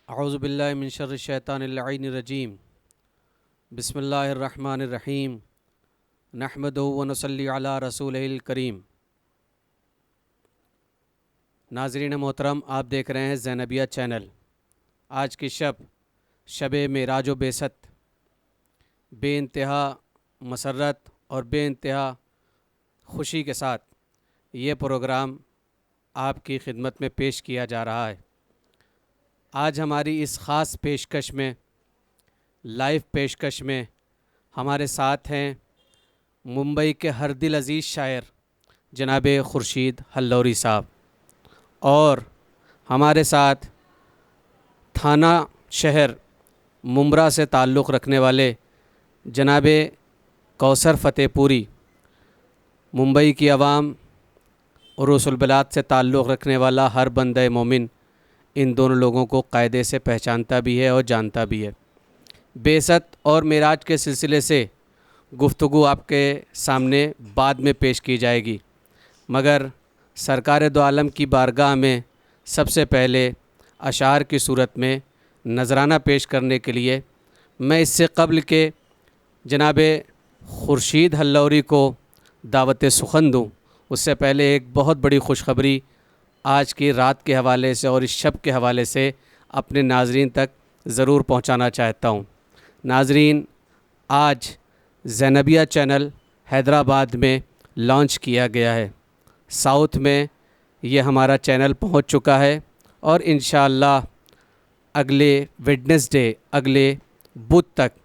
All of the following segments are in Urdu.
اعوذ باللہ من شر الشیطان اللعین الرجیم بسم اللہ الرحمن الرحیم نحمدہ ونصلی علی رسولہ الکریم۔ ناظرین محترم، آپ دیکھ رہے ہیں زینبیہ چینل۔ آج کی شب معراج و بعثت بے انتہا مسرت اور بے انتہا خوشی کے ساتھ یہ پروگرام آپ کی خدمت میں پیش کیا جا رہا ہے۔ آج ہماری اس خاص پیشکش میں، لائیو پیشکش میں ہمارے ساتھ ہیں ممبئی کے ہر دل عزیز شاعر جناب خورشید ہلوری صاحب، اور ہمارے ساتھ تھانہ شہر ممبرا سے تعلق رکھنے والے جناب کوثر فتح پوری، ممبئی کی عوام عروس البلاد سے تعلق رکھنے والا ہر بندہ مومن ان دونوں لوگوں کو قاعدے سے پہچانتا بھی ہے اور جانتا بھی ہے۔ بعثت اور معراج کے سلسلے سے گفتگو آپ کے سامنے بعد میں پیش کی جائے گی، مگر سرکار دو عالم کی بارگاہ میں سب سے پہلے اشعار کی صورت میں نذرانہ پیش کرنے کے لیے میں اس سے قبل کہ جناب خورشید ہلوری کو دعوت سخن دوں، اس سے پہلے ایک بہت بڑی خوشخبری آج کی رات کے حوالے سے اور اس شب کے حوالے سے اپنے ناظرین تک ضرور پہنچانا چاہتا ہوں۔ ناظرین، آج زینبیہ چینل حیدرآباد میں لانچ کیا گیا ہے۔ ساؤتھ میں یہ ہمارا چینل پہنچ چکا ہے اور انشاءاللہ اگلے ویڈنسڈے، اگلے بدھ تک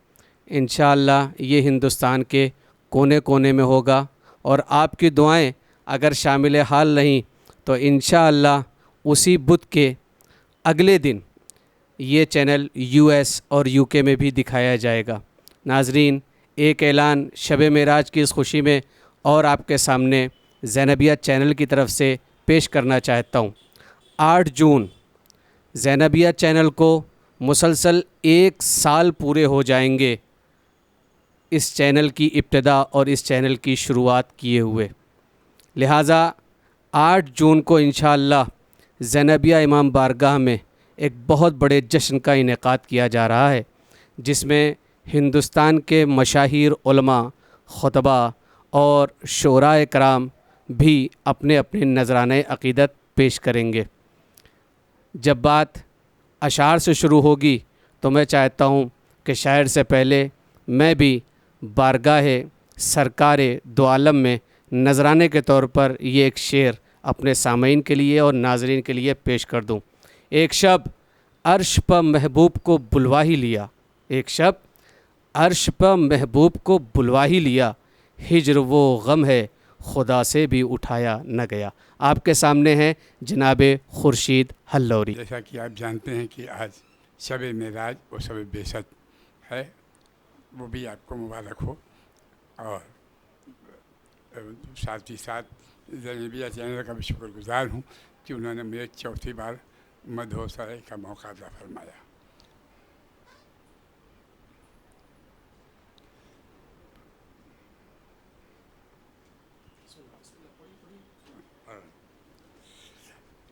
انشاءاللہ یہ ہندوستان کے کونے کونے میں ہوگا، اور آپ کی دعائیں اگر شامل حال نہیں تو انشاءاللہ اسی بدھ کے اگلے دن یہ چینل یو ایس اور یو کے میں بھی دکھایا جائے گا۔ ناظرین، ایک اعلان شب معراج کی اس خوشی میں اور آپ کے سامنے زینبیہ چینل کی طرف سے پیش کرنا چاہتا ہوں۔ 8 جون زینبیہ چینل کو مسلسل 1 سال پورے ہو جائیں گے اس چینل کی ابتدا اور اس چینل کی شروعات کیے ہوئے، لہٰذا 8 جون کو انشاءاللہ زینبیہ امام بارگاہ میں ایک بہت بڑے جشن کا انعقاد کیا جا رہا ہے، جس میں ہندوستان کے مشاہیر علماء، خطبہ اور شعراء کرام بھی اپنے اپنے نذرانۂ عقیدت پیش کریں گے۔ جب بات اشعار سے شروع ہوگی تو میں چاہتا ہوں کہ شاعر سے پہلے میں بھی بارگاہ سرکار دو عالم میں نذرانے کے طور پر یہ ایک شعر اپنے سامعین کے لیے اور ناظرین کے لیے پیش کر دوں۔ ایک شب عرش پہ محبوب کو بلوا ہی لیا، ایک شب عرش پہ محبوب کو بلوا ہی لیا، ہجر وہ غم ہے خدا سے بھی اٹھایا نہ گیا۔ آپ کے سامنے ہیں جناب خورشید ہلوری۔ جیسا کہ آپ جانتے ہیں کہ آج شب معراج اور شب بعثت ہے، وہ بھی آپ کو مبارک ہو، اور ساتھ ہی ساتھ زینبیہ چینل کا بھی شکر گزار ہوں کہ انہوں نے مجھے 4تھی بار مدعو سرائی کا موقع عطا فرمایا۔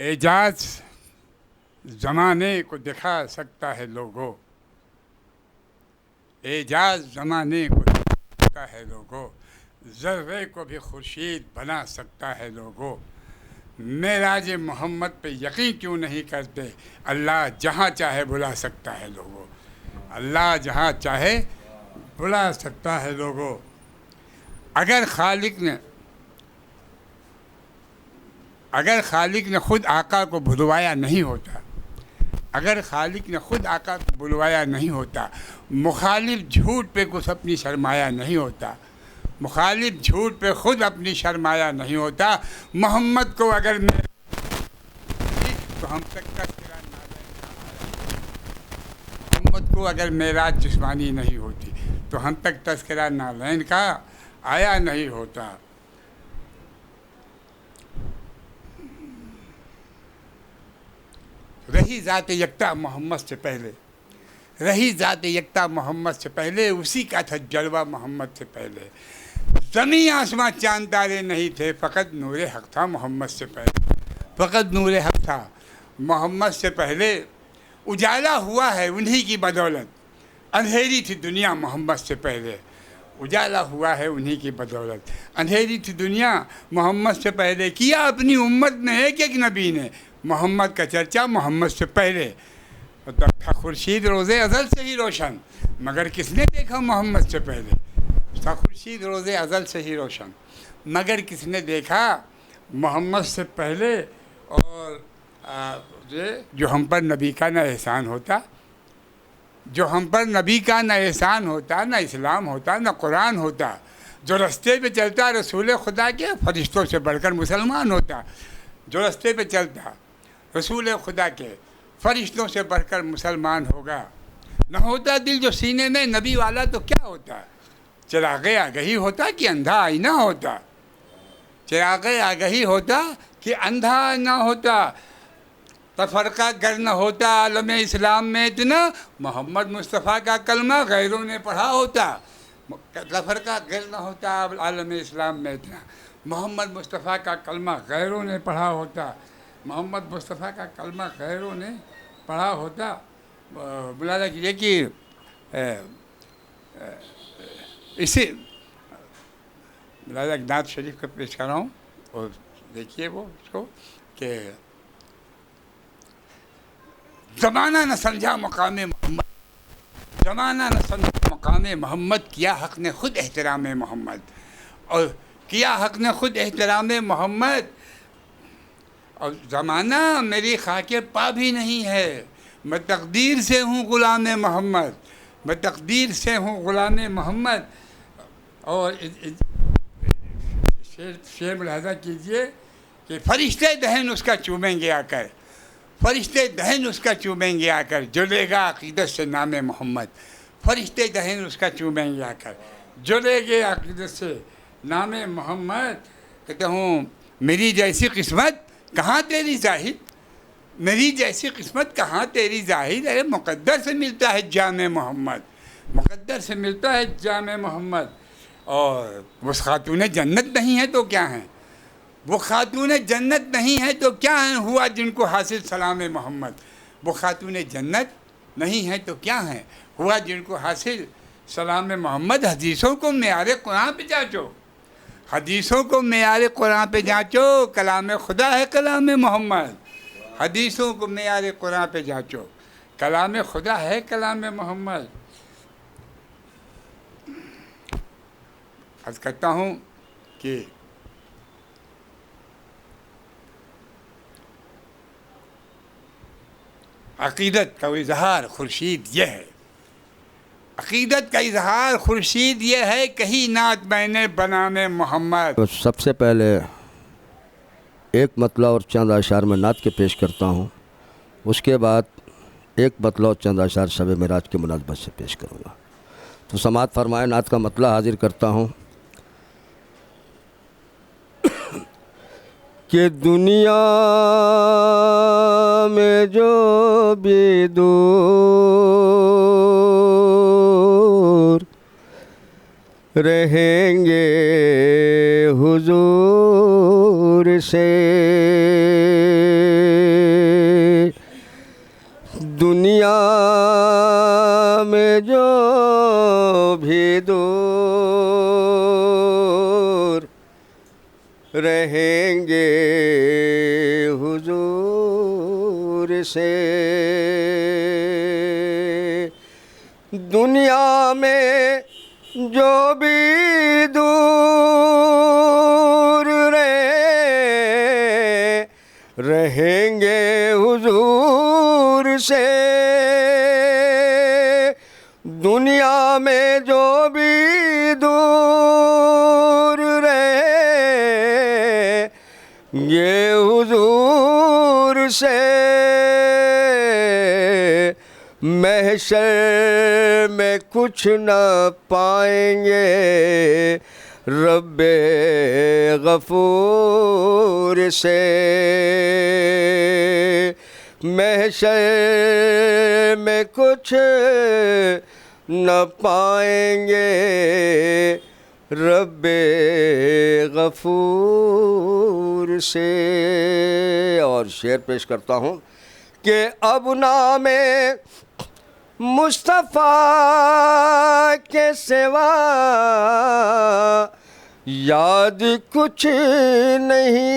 اعجاز زمانے کو دکھا سکتا ہے لوگوں، اعجاز زمانے کو دکھا سکتا ہے لوگوں، ذرے کو بھی خورشید بنا سکتا ہے لوگوں، معراج محمد پہ یقین کیوں نہیں کرتے، اللہ جہاں چاہے بلا سکتا ہے لوگوں، اللہ جہاں چاہے بلا سکتا ہے لوگوں۔ اگر خالق نے خود آقا کو بلوایا نہیں ہوتا، اگر خالق نے خود آقا کو بلوایا نہیں ہوتا، مخالف جھوٹ پہ کچھ اپنی شرمایا نہیں ہوتا، مخالف جھوٹ پہ خود اپنی شرمایا نہیں ہوتا، محمد کو اگر تو ہم تک تذکرہ نالین نہ آیا، محمد کو اگر معراج جسمانی نہیں ہوتی تو ہم تک تذکرہ نالین کا آیا نہیں ہوتا۔ رہی ذات یکتا محمد سے پہلے، رہی ذات یکتا محمد سے پہلے، اسی کا تھا جلوہ محمد سے پہلے، زمین آسماں چاند تارے نہیں تھے، فقط نور حق تھا محمد سے پہلے، فقط نور حق تھا محمد سے پہلے، اجالا ہوا ہے انہی کی بدولت، اندھیری تھی دنیا محمد سے پہلے، اجالا ہوا ہے انہی کی بدولت، اندھیری تھی دنیا محمد سے پہلے، کیا اپنی امت میں ایک ایک نبی نے محمد کا چرچا محمد سے پہلے، تھا خورشید روز ازل سے ہی روشن، مگر کس نے دیکھا محمد سے پہلے، تھا خورشید روز ازل سے ہی روشن، مگر کس نے دیکھا محمد سے پہلے، اور جو ہم پر نبی کا نہ احسان ہوتا، جو ہم پر نبی کا نہ احسان ہوتا، نہ اسلام ہوتا، نہ قرآن ہوتا، جو رستے پہ چلتا رسول خدا کے فرشتوں سے بڑھ کر مسلمان ہوتا، جو رستے پہ چلتا رسول خدا کے فرشتوں سے بڑھ کر مسلمان ہوگا، نہ ہوتا دل جو سینے میں نبی والا تو کیا ہوتا، چراغ آگہی ہوتا کہ اندھا آئینہ ہوتا، چراغ آگہی ہوتا کہ اندھا نہ ہوتا، تفرقہ گر نہ ہوتا عالم اسلام میں اتنا، محمد مصطفیٰ کا کلمہ غیروں نے پڑھا ہوتا، تفرقہ گر نہ ہوتا عالم اسلام میں اتنا، محمد مصطفیٰ کا کلمہ غیروں نے پڑھا ہوتا، محمد مصطفیٰ کا کلمہ غیروں نے پڑھا ہوتا۔ ملاحظہ کیجیے کہ اسی ملاحظہ نعت شریف کا پیش کر رہا ہوں، اور دیکھیے وہ اس کو کہ زمانہ نہ سمجھا مقام محمد، زمانہ نہ سمجھا مقام محمد، کیا حق نے خود احترام محمد، اور کیا حق نے خود احترام محمد، اور زمانہ میری خاک پا بھی نہیں ہے، میں تقدیر سے ہوں غلام محمد، میں تقدیر سے ہوں غلام محمد۔ اور شعر ملاحظہ کیجئے کہ فرشتے دہن اس کا چومیں گے آ کر، فرشتے دہن اس کا چومیں گے آ کر، جلے گا عقیدت سے نام محمد، فرشتے دہن اس کا چومیں گے آ کر، جلے گے عقیدت سے نام محمد۔ کہتا ہوں میری جیسی قسمت کہاں تیری زاہد، میری جیسی قسمت کہاں تیری زاہد، ارے مقدر سے ملتا ہے جام محمد، مقدر سے ملتا ہے جام محمد۔ اور وہ خاتون جنت نہیں ہے تو کیا ہیں، وہ خاتون جنت نہیں ہے تو کیا ہیں، ہوا جن کو حاصل سلام محمد، وہ خاتون جنت نہیں ہے تو کیا ہیں، ہوا جن کو حاصل سلام محمد۔ حدیثوں کو معیار قرآن پہ جانچو، حدیثوں کو معیار قرآن پہ جانچو، کلام خدا ہے کلام محمد، حدیثوں کو معیار قرآن پہ جانچو، کلام خدا ہے کلام محمد۔ عرض کرتا ہوں کہ عقیدت کا اظہار خورشید یہ ہے، عقیدت کا اظہار خورشید یہ ہے، کہیں نعت میں نے بنام محمد۔ تو سب سے پہلے ایک مطلع اور چند اشعار میں نعت کے پیش کرتا ہوں، اس کے بعد ایک مطلع اور چند اشعار شب معراج کے مناسبت سے پیش کروں گا۔ تو سماعت فرمائے، نعت کا مطلع حاضر کرتا ہوں کہ دنیا میں جو بھی دور رہیں گے حضور سے، دنیا میں جو بھی دور رہیں گے حضور سے، دنیا میں جو بھی دور رہیں گے حضور سے، دنیا میں جو بھی دور یہ حضور سے، محشر میں کچھ نہ پائیں گے رب غفور سے، محشر میں کچھ نہ پائیں گے رب غفور سے۔ اور شعر پیش کرتا ہوں کہ اب نام مصطفیٰ کے سوا یاد کچھ نہیں،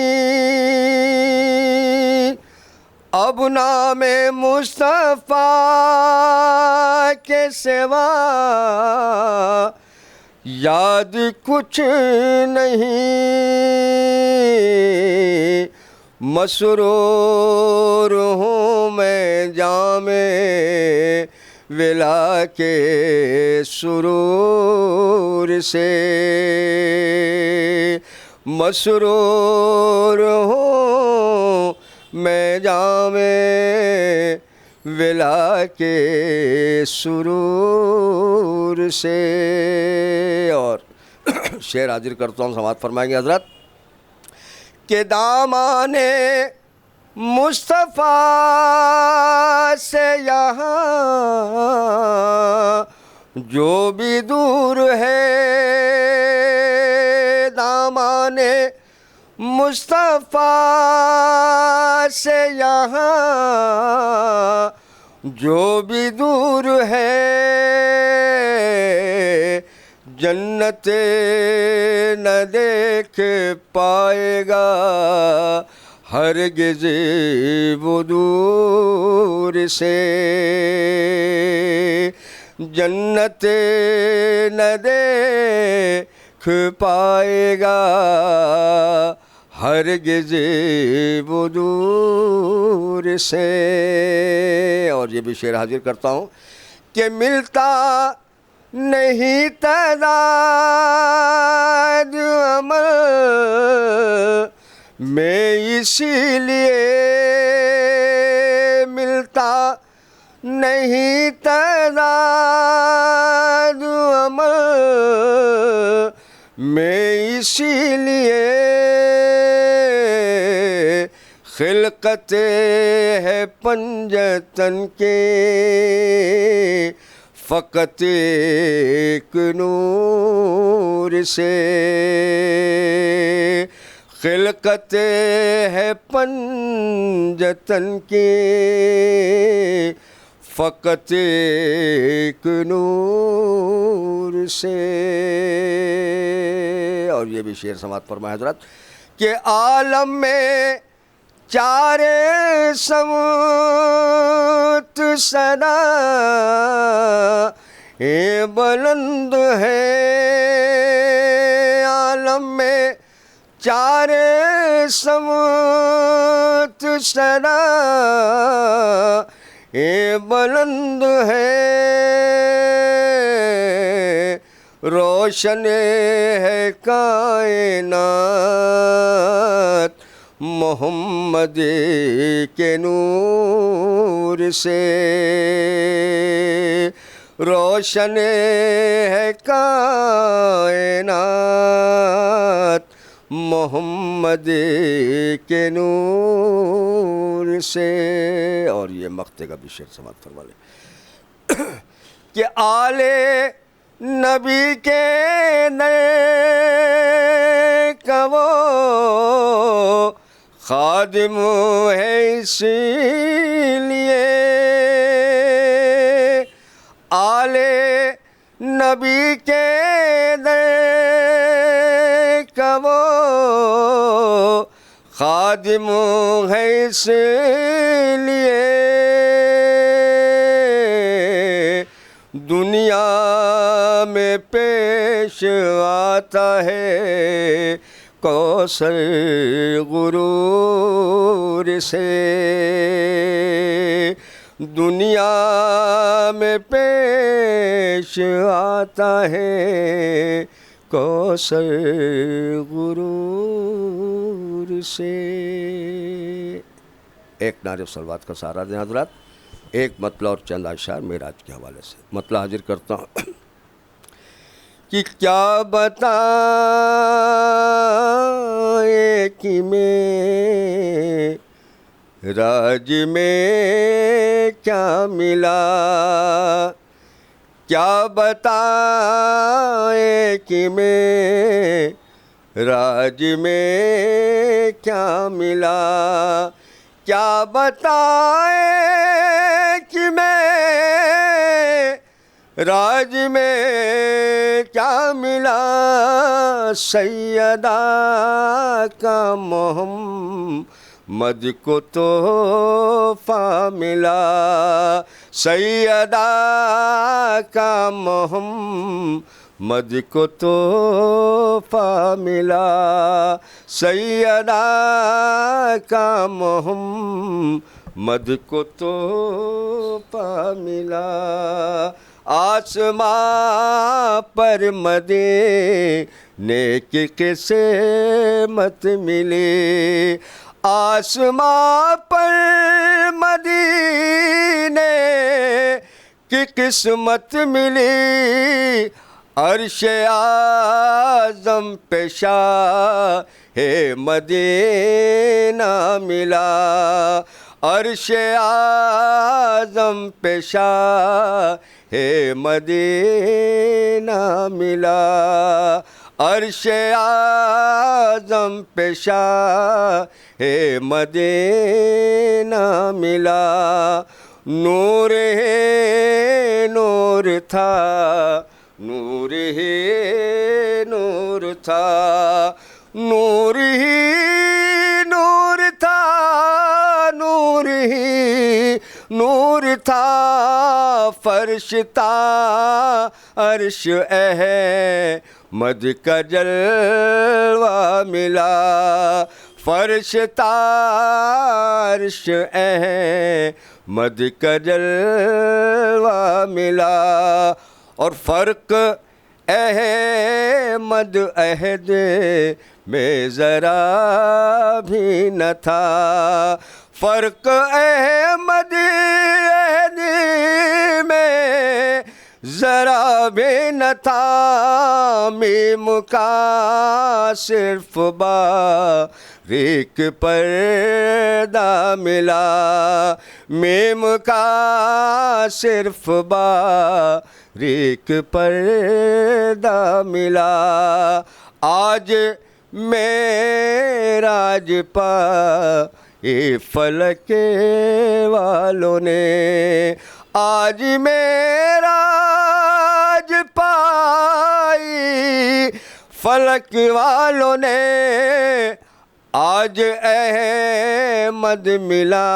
اب نام مصطفیٰ کے سوا یاد کچھ نہیں، مسرور ہوں میں جام ولا کے سرور سے، مسرور ہوں میں جام ولا کے سرور سے۔ اور شعر حاضر کرتا ہوں، سماعت فرمائیں گے حضرت کہ دامان مصطفیٰ سے یہاں جو بھی دور ہے، دامان مصطفیٰ سے یہاں جو بھی دور ہے، جنت نہ دیکھ پائے گا ہرگز وہ دور سے، جنت نہ دیکھ پائے گا ہرگز وہ دور سے۔ اور یہ بھی شعر حاضر کرتا ہوں کہ ملتا نہیں تعداد عمل میں، اسی لیے ملتا نہیں تعداد عمل میں، اسی لیے خلقت ہے پنجتن کے فقط ایک نور سے، خلقت ہے پنجتن کے فقط ایک نور سے۔ اور یہ بھی شعر سماعت فرمائے حضرت کہ عالم میں چارے سمت صدا بلند ہے، عالم میں چارے سمت صدا بلند ہے، روشن ہے کائنات محمد کے نور سے، روشن ہے کائنات محمد کے نور سے۔ اور یہ مقطع کا بھی شعر سماعت فرما لیں کہ آل نبی کے نیک وہ خادم ہے، اسی لیے آل نبی کے نیک وہ خادم ہے، اس لیے دنیا میں پیش آتا ہے کوثر غرور سے، دنیا میں پیش آتا ہے کوثر غرور سے۔ ایک نعرہ صلوات کا سہارا دیں حضرات، ایک مطلع اور چند اشعار معراج کے حوالے سے مطلع حاضر کرتا ہوں کہ کیا بتائیں کہ معراج میں کیا ملا، کیا بتائیں کہ معراج میں کیا ملا، کیا بتائیں کہ میں راج میں کیا ملا سیدہ کا محمد کو تحفہ ملا سیدہ کا محمد کو تحفہ ملا سیدہ کا محمد کو تحفہ ملا آسماں پر مدینے کی قسمت ملی آسماں پر مدینے کی قسمت ملی عرش اعظم پہ شاہ مدینہ ملا عرش اعظم پہ شاہ مدینہ ملا عرش اعظم پہ شاہ مدینہ ملا نور ہے نور تھا نور ہی نور تھا نور ہی نور تھا نور ہی نور تھا فرش تھا عرش احمد کا جلوہ ملا فرش تھا عرش احمد کا جلوہ ملا اور فرق احمد عہد میں ذرا بھی نہ تھا فرق احمد عہد میں ذرا بھی نہ تھا میم کا صرف باریک پردہ ملا میم کا صرف باریک پردہ ملا آج معراج پا فلک والوں نے آج معراج پائی فلک والوں نے آج احمد ملا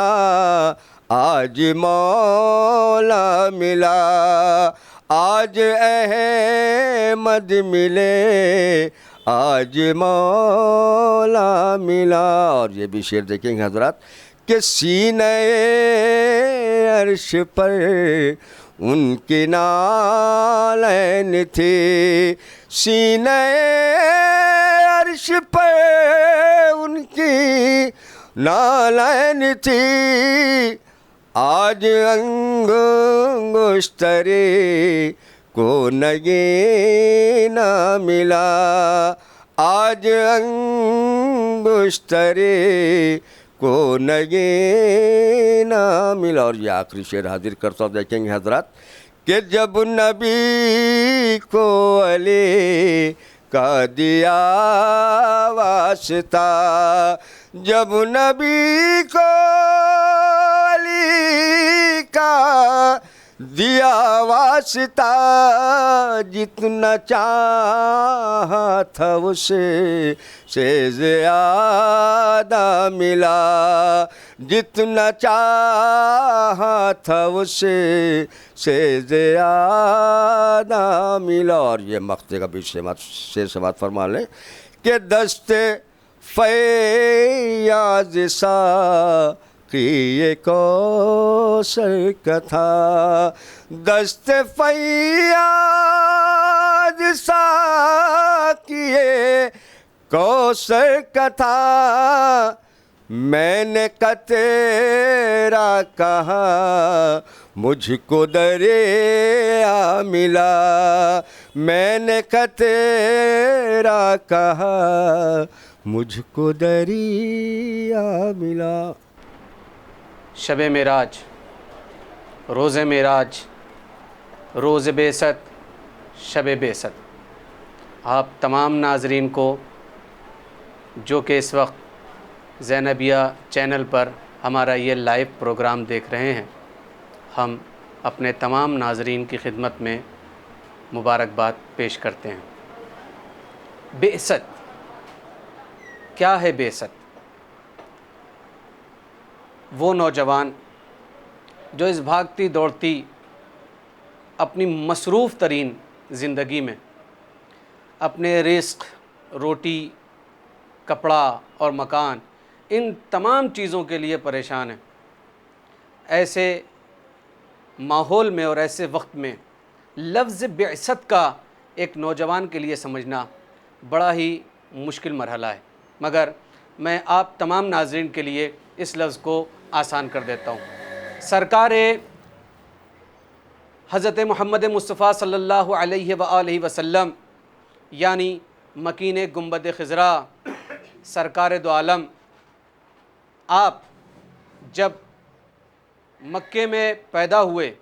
آج مولا ملا آج احمد ملے آج مولا ملا اور یہ بھی شعر دیکھیں گے حضرات کہ سینہ عرش پر ان کی نالین تھی سینہ عرش پر ان کی نالین تھی آج انگشتری کو نگینہ ملا آج انگشتری کو نگینہ ملا اور یہ آخری شعر حاضر کرتا ہوں دیکھیں گے حضرات کہ جب نبی کو علی کا دیا واسطہ جب نبی کو علی کا دیا واسطہ جتنا چاہا تھا اسے سے زیادہ ملا جتنا چاہا تھا اسے سے زیادہ ملا اور یہ مقطع کا بھی شعر سے بات فرما لیں کہ دست فیاض سا کہ یہ کوثر کا تھا دست فیاض ساقیِ کوثر کا تھا میں نے تیرا کہا مجھ کو دریا ملا میں نے تیرا کہا مجھ کو دریا ملا شب معراج روز معراج روز بعثت شب بعثت آپ تمام ناظرین کو جو کہ اس وقت زینبیہ چینل پر ہمارا یہ لائیو پروگرام دیکھ رہے ہیں، ہم اپنے تمام ناظرین کی خدمت میں مبارکباد پیش کرتے ہیں۔ بعثت کیا ہے؟ بعثت وہ نوجوان جو اس بھاگتی دوڑتی اپنی مصروف ترین زندگی میں اپنے رزق، روٹی، کپڑا اور مکان، ان تمام چیزوں کے لیے پریشان ہیں، ایسے ماحول میں اور ایسے وقت میں لفظ بعثت کا ایک نوجوان کے لیے سمجھنا بڑا ہی مشکل مرحلہ ہے، مگر میں آپ تمام ناظرین کے لیے اس لفظ کو آسان کر دیتا ہوں۔ سرکار حضرت محمد مصطفیٰ صلی اللہ علیہ وآلہ وسلم یعنی مکین گنبد خضرا، سرکار دو عالم، آپ جب مکے میں پیدا ہوئے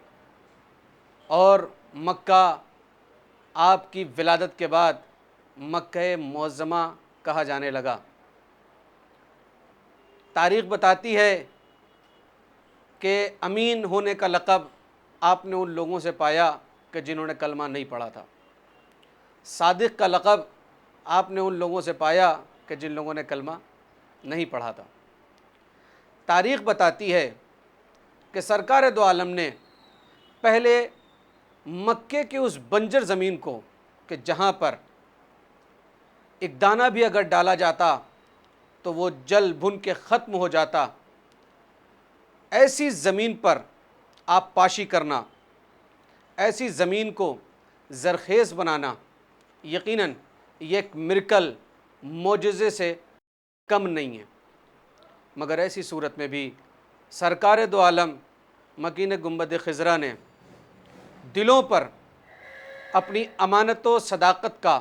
اور مکہ آپ کی ولادت کے بعد مکہ معظمہ کہا جانے لگا، تاریخ بتاتی ہے کہ امین ہونے کا لقب آپ نے ان لوگوں سے پایا کہ جنہوں نے کلمہ نہیں پڑھا تھا، صادق کا لقب آپ نے ان لوگوں سے پایا کہ جن لوگوں نے کلمہ نہیں پڑھا تھا۔ تاریخ بتاتی ہے کہ سرکار دو عالم نے پہلے مکے کے اس بنجر زمین کو کہ جہاں پر ایک دانہ بھی اگر ڈالا جاتا تو وہ جل بھن کے ختم ہو جاتا، ایسی زمین پر آپ پاشی کرنا، ایسی زمین کو زرخیز بنانا، یقیناً یہ ایک مرکل، معجزے سے کم نہیں ہے، مگر ایسی صورت میں بھی سرکار دو عالم مکین گنبد خضرا نے دلوں پر اپنی امانت و صداقت کا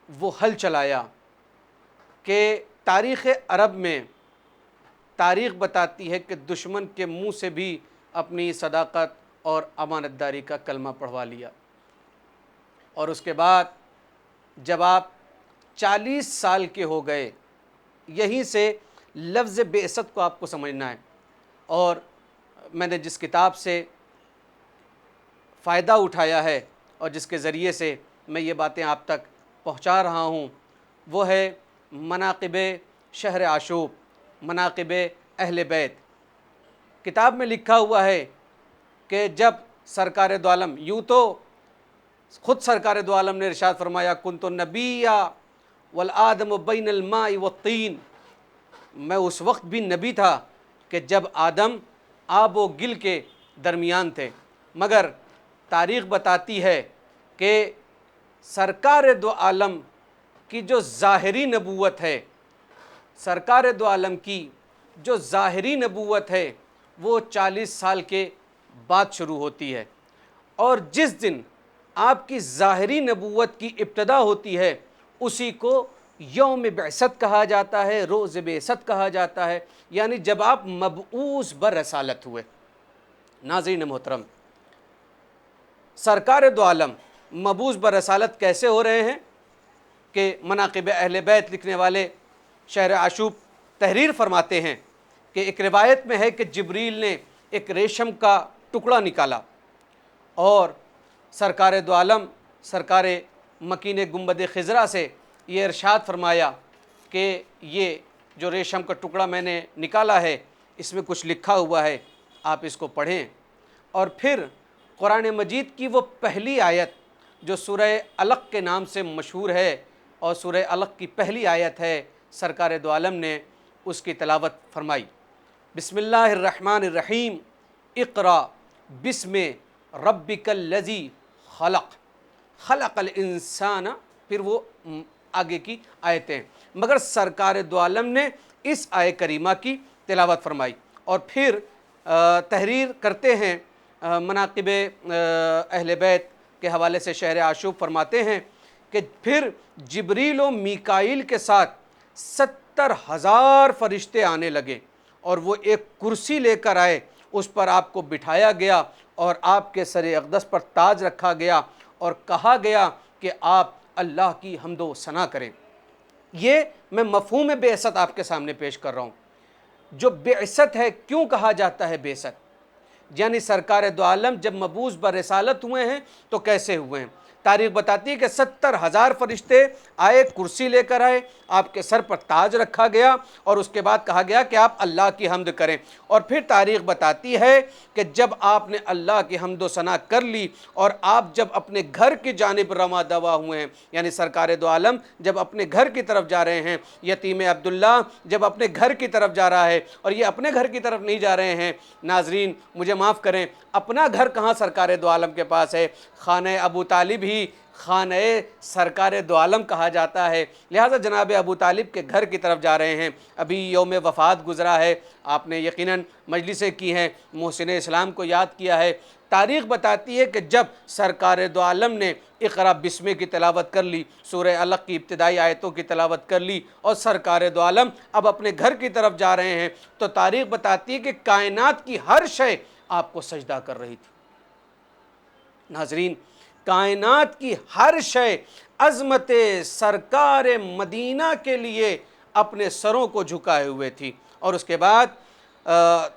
وہ حل چلایا کہ تاریخ عرب میں تاریخ بتاتی ہے کہ دشمن کے منہ سے بھی اپنی صداقت اور امانت داری کا کلمہ پڑھوا لیا، اور اس کے بعد جب آپ 40 سال کے ہو گئے، یہیں سے لفظ بعثت کو آپ کو سمجھنا ہے، اور میں نے جس کتاب سے فائدہ اٹھایا ہے اور جس کے ذریعے سے میں یہ باتیں آپ تک پہنچا رہا ہوں وہ ہے مناقب شہر عاشوب، مناقب اہل بیت۔ کتاب میں لکھا ہوا ہے کہ جب سرکار دو عالم، یوں تو خود سرکار دو عالم نے ارشاد فرمایا کنت نبیا والآدم بین الماء والطین، میں اس وقت بھی نبی تھا کہ جب آدم آب و گل کے درمیان تھے، مگر تاریخ بتاتی ہے کہ سرکار دو عالم کی جو ظاہری نبوت ہے، سرکار دو عالم کی جو ظاہری نبوت ہے وہ 40 سال کے بعد شروع ہوتی ہے، اور جس دن آپ کی ظاہری نبوت کی ابتدا ہوتی ہے اسی کو یوم بعثت کہا جاتا ہے، روز بعثت کہا جاتا ہے، یعنی جب آپ مبعوث برسالت ہوئے۔ ناظرین محترم، سرکار دو عالم مبعوث برسالت کیسے ہو رہے ہیں کہ مناقب اہل بیت لکھنے والے شہر عاشوب تحریر فرماتے ہیں کہ ایک روایت میں ہے کہ جبریل نے ایک ریشم کا ٹکڑا نکالا اور سرکار دو عالم سرکار مکین گنبد خضرا سے یہ ارشاد فرمایا کہ یہ جو ریشم کا ٹکڑا میں نے نکالا ہے اس میں کچھ لکھا ہوا ہے، آپ اس کو پڑھیں۔ اور پھر قرآن مجید کی وہ پہلی آیت جو سورہ علق کے نام سے مشہور ہے، اور سورہ علق کی پہلی آیت ہے، سرکار دو عالم نے اس کی تلاوت فرمائی، بسم اللہ الرحمن الرحیم، اقرا بسم ربک الذی خلق، خلق الانسان، پھر وہ آگے کی آیتیں، مگر سرکار دو عالم نے اس آیت کریمہ کی تلاوت فرمائی۔ اور پھر تحریر کرتے ہیں مناقب اہل بیت کے حوالے سے شہر عاشوب فرماتے ہیں کہ پھر جبریل و میکائیل کے ساتھ 70,000 فرشتے آنے لگے اور وہ ایک کرسی لے کر آئے، اس پر آپ کو بٹھایا گیا اور آپ کے سر اقدس پر تاج رکھا گیا اور کہا گیا کہ آپ اللہ کی حمد و ثنا کریں۔ یہ میں مفہوم بعثت آپ کے سامنے پیش کر رہا ہوں۔ جو بعثت ہے کیوں کہا جاتا ہے بعثت؟ یعنی سرکار دو عالم جب مبعوث برسالت ہوئے ہیں تو کیسے ہوئے ہیں؟ تاریخ بتاتی ہے کہ 70,000 فرشتے آئے، کرسی لے کر آئے، آپ کے سر پر تاج رکھا گیا اور اس کے بعد کہا گیا کہ آپ اللہ کی حمد کریں۔ اور پھر تاریخ بتاتی ہے کہ جب آپ نے اللہ کی حمد و ثنا کر لی اور آپ جب اپنے گھر کی جانب رواں دوا ہوئے ہیں، یعنی سرکار دو عالم جب اپنے گھر کی طرف جا رہے ہیں، یتیم عبداللہ جب اپنے گھر کی طرف جا رہا ہے، اور یہ اپنے گھر کی طرف نہیں جا رہے ہیں، ناظرین مجھے معاف کریں، اپنا گھر کہاں سرکار دو عالم کے پاس ہے؟ خانہ ابو طالب ہی خانہ سرکار دو عالم کہا جاتا ہے، لہٰذا جناب ابو طالب کے گھر کی طرف جا رہے ہیں۔ ابھی یوم وفات گزرا ہے، آپ نے یقیناً مجلسیں کی ہیں، محسن اسلام کو یاد کیا ہے۔ تاریخ بتاتی ہے کہ جب سرکار دو عالم نے اقرا بسم کی تلاوت کر لی، سورہ علق کی ابتدائی آیتوں کی تلاوت کر لی، اور سرکار دو عالم اب اپنے گھر کی طرف جا رہے ہیں، تو تاریخ بتاتی ہے کہ کائنات کی ہر شے آپ کو سجدہ کر رہی تھی۔ ناظرین، کائنات کی ہر شے عظمت سرکار مدینہ کے لیے اپنے سروں کو جھکائے ہوئے تھی۔ اور اس کے بعد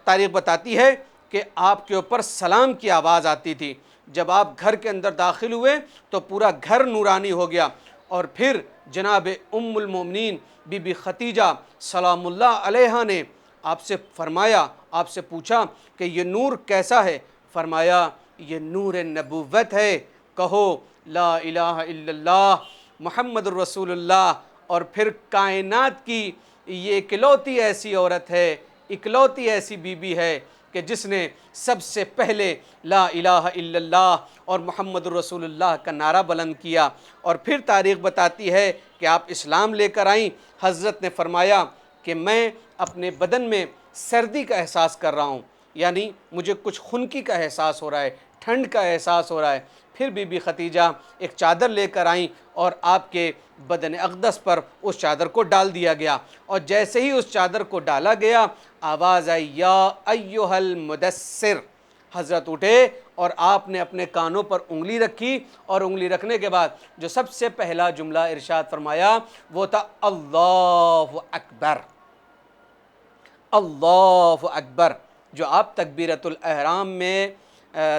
تاریخ بتاتی ہے کہ آپ کے اوپر سلام کی آواز آتی تھی۔ جب آپ گھر کے اندر داخل ہوئے تو پورا گھر نورانی ہو گیا، اور پھر جناب ام المومنین بی بی ختیجہ سلام اللہ علیہا نے آپ سے فرمایا، آپ سے پوچھا کہ یہ نور کیسا ہے؟ فرمایا یہ نور نبوت ہے، کہو لا الہ الا اللہ محمد الرسول اللہ۔ اور پھر کائنات کی یہ اکلوتی ایسی عورت ہے، اکلوتی ایسی بی بی ہے کہ جس نے سب سے پہلے لا الہ الا اللہ اور محمد الرسول اللہ کا نعرہ بلند کیا۔ اور پھر تاریخ بتاتی ہے کہ آپ اسلام لے کر آئیں۔ حضرت نے فرمایا کہ میں اپنے بدن میں سردی کا احساس کر رہا ہوں، یعنی مجھے کچھ خنکی کا احساس ہو رہا ہے، ٹھنڈ کا احساس ہو رہا ہے۔ پھر بی بی ختیجہ ایک چادر لے کر آئیں اور آپ کے بدن اقدس پر اس چادر کو ڈال دیا گیا، اور جیسے ہی اس چادر کو ڈالا گیا آواز آئی یا ایھا المدثر۔ حضرت اٹھے اور آپ نے اپنے کانوں پر انگلی رکھی، اور انگلی رکھنے کے بعد جو سب سے پہلا جملہ ارشاد فرمایا وہ تھا اللہ اکبر، اللہ اکبر، جو آپ تکبیرۃ الاحرام میں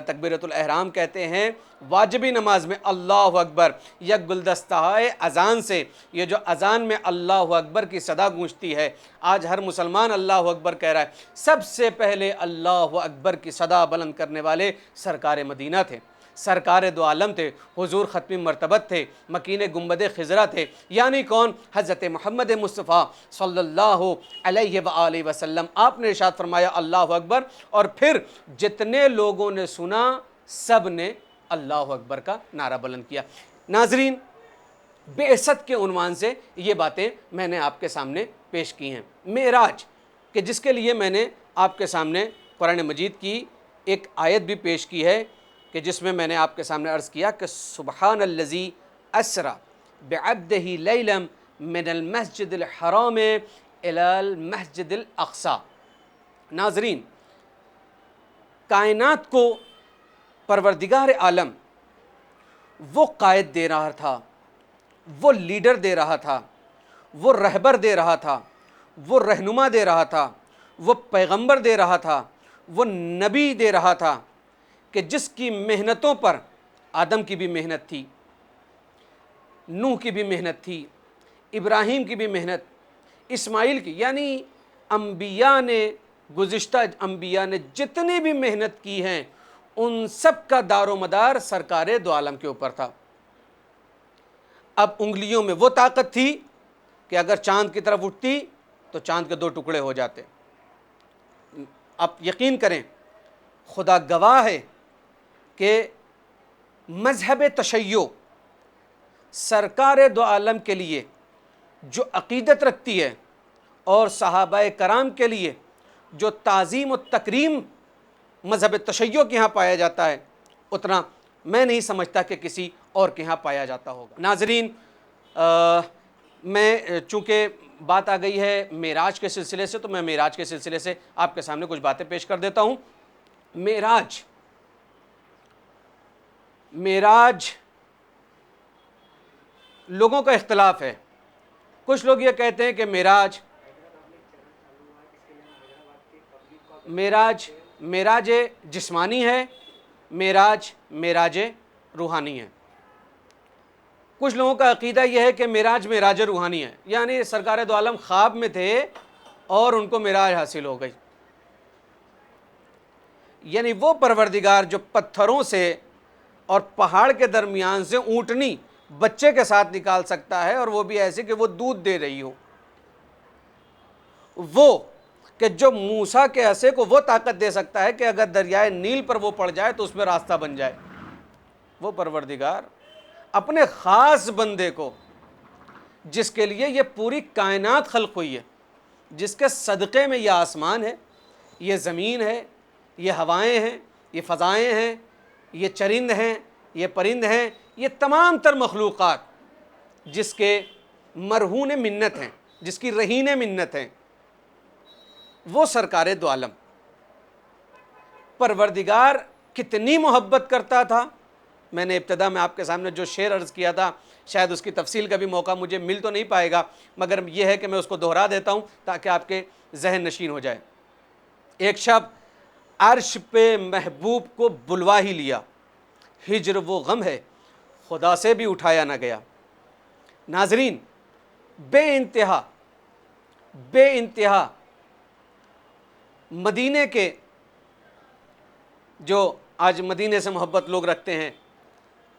تکبیرۃ الاحرام کہتے ہیں، واجبی نماز میں اللہ اکبر یا گلدستہ اذان سے یہ جو اذان میں اللہ اکبر کی صدا گونجتی ہے، آج ہر مسلمان اللہ اکبر کہہ رہا ہے، سب سے پہلے اللہ اکبر کی صدا بلند کرنے والے سرکار مدینہ تھے، سرکار دو عالم تھے، حضور ختم مرتبت تھے، مکین گنبد خضرا تھے، یعنی کون؟ حضرت محمد مصطفیٰ صلی اللہ علیہ وآلہ وسلم۔ آپ نے ارشاد فرمایا اللہ اکبر، اور پھر جتنے لوگوں نے سنا سب نے اللہ اکبر کا نعرہ بلند کیا۔ ناظرین، بعثت کے عنوان سے یہ باتیں میں نے آپ کے سامنے پیش کی ہیں۔ معراج، کہ جس کے لیے میں نے آپ کے سامنے قرآن مجید کی ایک آیت بھی پیش کی ہے، کہ جس میں میں نے آپ کے سامنے عرض کیا کہ سبحان الذی اسری بعبدہ لیلا من المسجد الحرام الی المسجد الاقصی۔ ناظرین، کائنات کو پروردگار عالم وہ قائد دے رہا تھا، وہ لیڈر دے رہا تھا، وہ رہبر دے رہا تھا، وہ رہنما دے رہا تھا، وہ پیغمبر دے رہا تھا، وہ نبی دے رہا تھا، کہ جس کی محنتوں پر آدم کی بھی محنت تھی، نوح کی بھی محنت تھی، ابراہیم کی بھی محنت، اسماعیل کی، یعنی انبیاء نے، گزشتہ انبیاء نے جتنی بھی محنت کی ہیں ان سب کا دار و مدار سرکار دو عالم کے اوپر تھا۔ اب انگلیوں میں وہ طاقت تھی کہ اگر چاند کی طرف اٹھتی تو چاند کے دو ٹکڑے ہو جاتے۔ اب یقین کریں، خدا گواہ ہے کہ مذہب تشیع سرکار دو عالم کے لیے جو عقیدت رکھتی ہے، اور صحابہ کرام کے لیے جو تعظیم و تکریم مذہب تشیع کے ہاں پایا جاتا ہے، اتنا میں نہیں سمجھتا کہ کسی اور کے ہاں پایا جاتا ہوگا۔ ناظرین، میں چونکہ بات آ گئی ہے معراج کے سلسلے سے، تو میں معراج کے سلسلے سے آپ کے سامنے کچھ باتیں پیش کر دیتا ہوں۔ معراج لوگوں کا اختلاف ہے۔ کچھ لوگ یہ کہتے ہیں کہ معراج معراج معراج جسمانی ہے، معراج معراج روحانی ہے۔ کچھ لوگوں کا عقیدہ یہ ہے کہ معراج معراج روحانی ہے، یعنی سرکار دو عالم خواب میں تھے اور ان کو معراج حاصل ہو گئی، یعنی وہ پروردگار جو پتھروں سے اور پہاڑ کے درمیان سے اونٹنی بچے کے ساتھ نکال سکتا ہے، اور وہ بھی ایسے کہ وہ دودھ دے رہی ہو، وہ کہ جو موسیٰ کے عصا کو وہ طاقت دے سکتا ہے کہ اگر دریائے نیل پر وہ پڑ جائے تو اس میں راستہ بن جائے، وہ پروردگار اپنے خاص بندے کو، جس کے لیے یہ پوری کائنات خلق ہوئی ہے، جس کے صدقے میں یہ آسمان ہے، یہ زمین ہے، یہ ہوائیں ہیں، یہ فضائیں ہیں، یہ چرند ہیں، یہ پرند ہیں، یہ تمام تر مخلوقات جس کے مرہون منت ہیں، جس کی رہین منت ہیں، وہ سرکار دو عالم پروردگار کتنی محبت کرتا تھا۔ میں نے ابتدا میں آپ کے سامنے جو شعر عرض کیا تھا، شاید اس کی تفصیل کا بھی موقع مجھے مل تو نہیں پائے گا، مگر یہ ہے کہ میں اس کو دہرا دیتا ہوں تاکہ آپ کے ذہن نشین ہو جائے۔ ایک شب عرش پہ محبوب کو بلوا ہی لیا، ہجر وہ غم ہے خدا سے بھی اٹھایا نہ گیا۔ ناظرین، بے انتہا مدینے کے جو آج مدینے سے محبت لوگ رکھتے ہیں،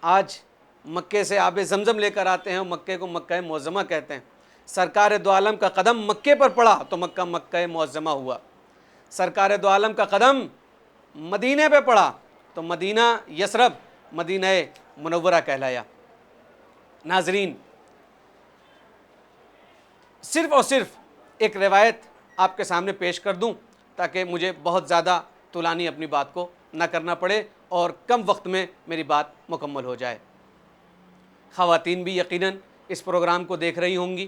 آج مکے سے آب زمزم لے کر آتے ہیں اور مکے کو مکہ معظمہ کہتے ہیں۔ سرکار دو عالم کا قدم مکے پر پڑا تو مکہ مکہ معظمہ ہوا، سرکار دو عالم کا قدم مدینے پہ پڑا تو مدینہ یثرب مدینہ منورہ کہلایا۔ ناظرین، صرف اور صرف ایک روایت آپ کے سامنے پیش کر دوں تاکہ مجھے بہت زیادہ طولانی اپنی بات کو نہ کرنا پڑے اور کم وقت میں میری بات مکمل ہو جائے۔ خواتین بھی یقیناً اس پروگرام کو دیکھ رہی ہوں گی،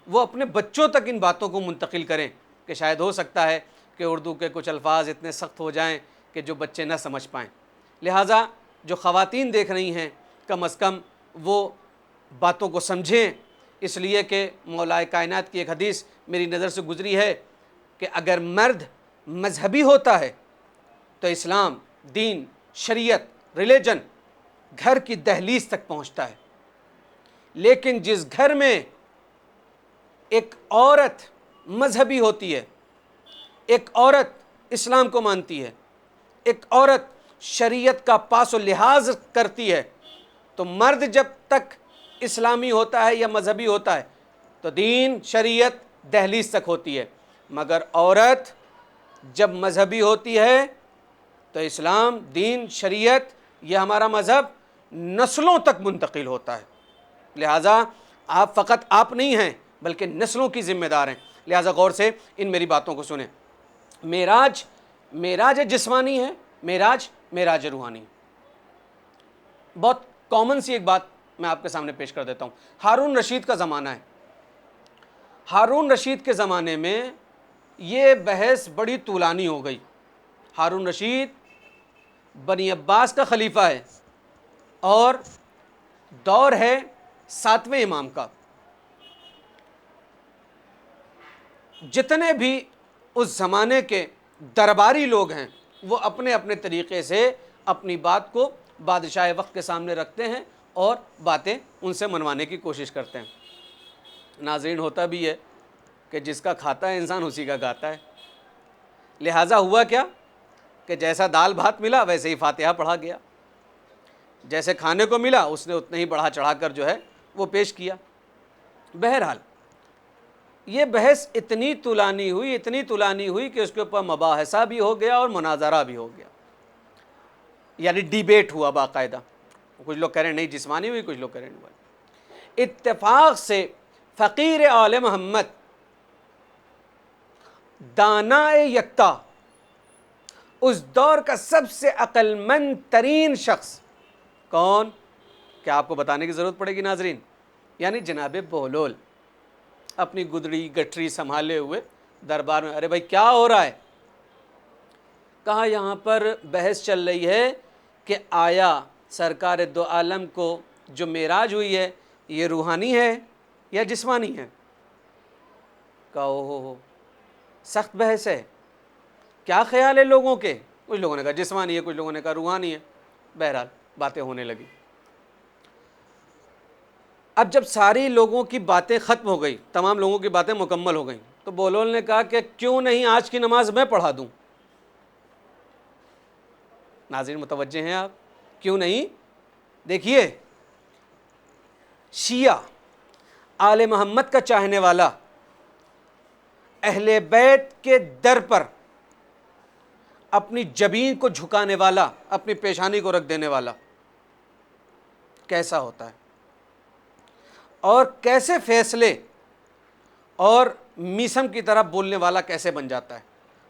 وہ اپنے بچوں تک ان باتوں کو منتقل کریں کہ شاید ہو سکتا ہے کہ اردو کے کچھ الفاظ اتنے سخت ہو جائیں کہ جو بچے نہ سمجھ پائیں، لہٰذا جو خواتین دیکھ رہی ہیں کم از کم وہ باتوں کو سمجھیں، اس لیے کہ مولا کائنات کی ایک حدیث میری نظر سے گزری ہے کہ اگر مرد مذہبی ہوتا ہے تو اسلام، دین، شریعت، ریلیجن گھر کی دہلیز تک پہنچتا ہے، لیکن جس گھر میں ایک عورت مذہبی ہوتی ہے، ایک عورت اسلام کو مانتی ہے، ایک عورت شریعت کا پاس و لحاظ کرتی ہے، تو مرد جب تک اسلامی ہوتا ہے یا مذہبی ہوتا ہے تو دین، شریعت دہلیز تک ہوتی ہے، مگر عورت جب مذہبی ہوتی ہے تو اسلام، دین، شریعت، یہ ہمارا مذہب نسلوں تک منتقل ہوتا ہے، لہٰذا آپ فقط آپ نہیں ہیں بلکہ نسلوں کی ذمہ دار ہیں، لہٰذا غور سے ان میری باتوں کو سنیں۔ معراج معراج جسمانی ہے، معراج معراج روحانی۔ بہت کامن سی ایک بات میں آپ کے سامنے پیش کر دیتا ہوں۔ ہارون رشید کا زمانہ ہے، ہارون رشید کے زمانے میں یہ بحث بڑی طولانی ہو گئی۔ ہارون رشید بنی عباس کا خلیفہ ہے اور دور ہے 7ویں امام کا۔ جتنے بھی اس زمانے کے درباری لوگ ہیں وہ اپنے اپنے طریقے سے اپنی بات کو بادشاہ وقت کے سامنے رکھتے ہیں اور باتیں ان سے منوانے کی کوشش کرتے ہیں۔ ناظرین، ہوتا بھی ہے کہ جس کا کھاتا ہے انسان اسی کا گاتا ہے، لہٰذا ہوا کیا کہ جیسا دال بھات ملا ویسے ہی فاتحہ پڑھا گیا، جیسے کھانے کو ملا اس نے اتنے ہی بڑھا چڑھا کر جو ہے وہ پیش کیا۔ بہرحال یہ بحث اتنی طولانی ہوئی کہ اس کے اوپر مباحثہ بھی ہو گیا اور مناظرہ بھی ہو گیا، یعنی ڈیبیٹ ہوا باقاعدہ۔ کچھ لوگ کہہ رہے ہیں نہیں جسمانی ہوئی، کچھ لوگ کہہ رہے ہیں نہیں۔ اتفاق سے فقیر آل محمد، دانا یکتا، اس دور کا سب سے عقل مند ترین شخص کون؟ کیا آپ کو بتانے کی ضرورت پڑے گی ناظرین؟ یعنی جناب بہلول اپنی گدڑی گٹھری سنبھالے ہوئے دربار میں، ارے بھائی کیا ہو رہا ہے؟ کہا یہاں پر بحث چل رہی ہے کہ آیا سرکار دو عالم کو جو معراج ہوئی ہے یہ روحانی ہے یا جسمانی ہے؟ کہا اوہ سخت بحث ہے، کیا خیال ہے لوگوں کے؟ کچھ لوگوں نے کہا جسمانی ہے، کچھ لوگوں نے کہا روحانی ہے. بہرحال باتیں ہونے لگی. اب جب ساری لوگوں کی باتیں ختم ہو گئی، تمام لوگوں کی باتیں مکمل ہو گئیں، تو بہلول نے کہا کہ کیوں نہیں آج کی نماز میں پڑھا دوں. ناظرین متوجہ ہیں آپ؟ کیوں نہیں؟ دیکھیے، شیعہ آل محمد کا چاہنے والا، اہل بیت کے در پر اپنی جبین کو جھکانے والا، اپنی پیشانی کو رکھ دینے والا کیسا ہوتا ہے، اور کیسے فیصلے اور میسم کی طرح بولنے والا کیسے بن جاتا ہے،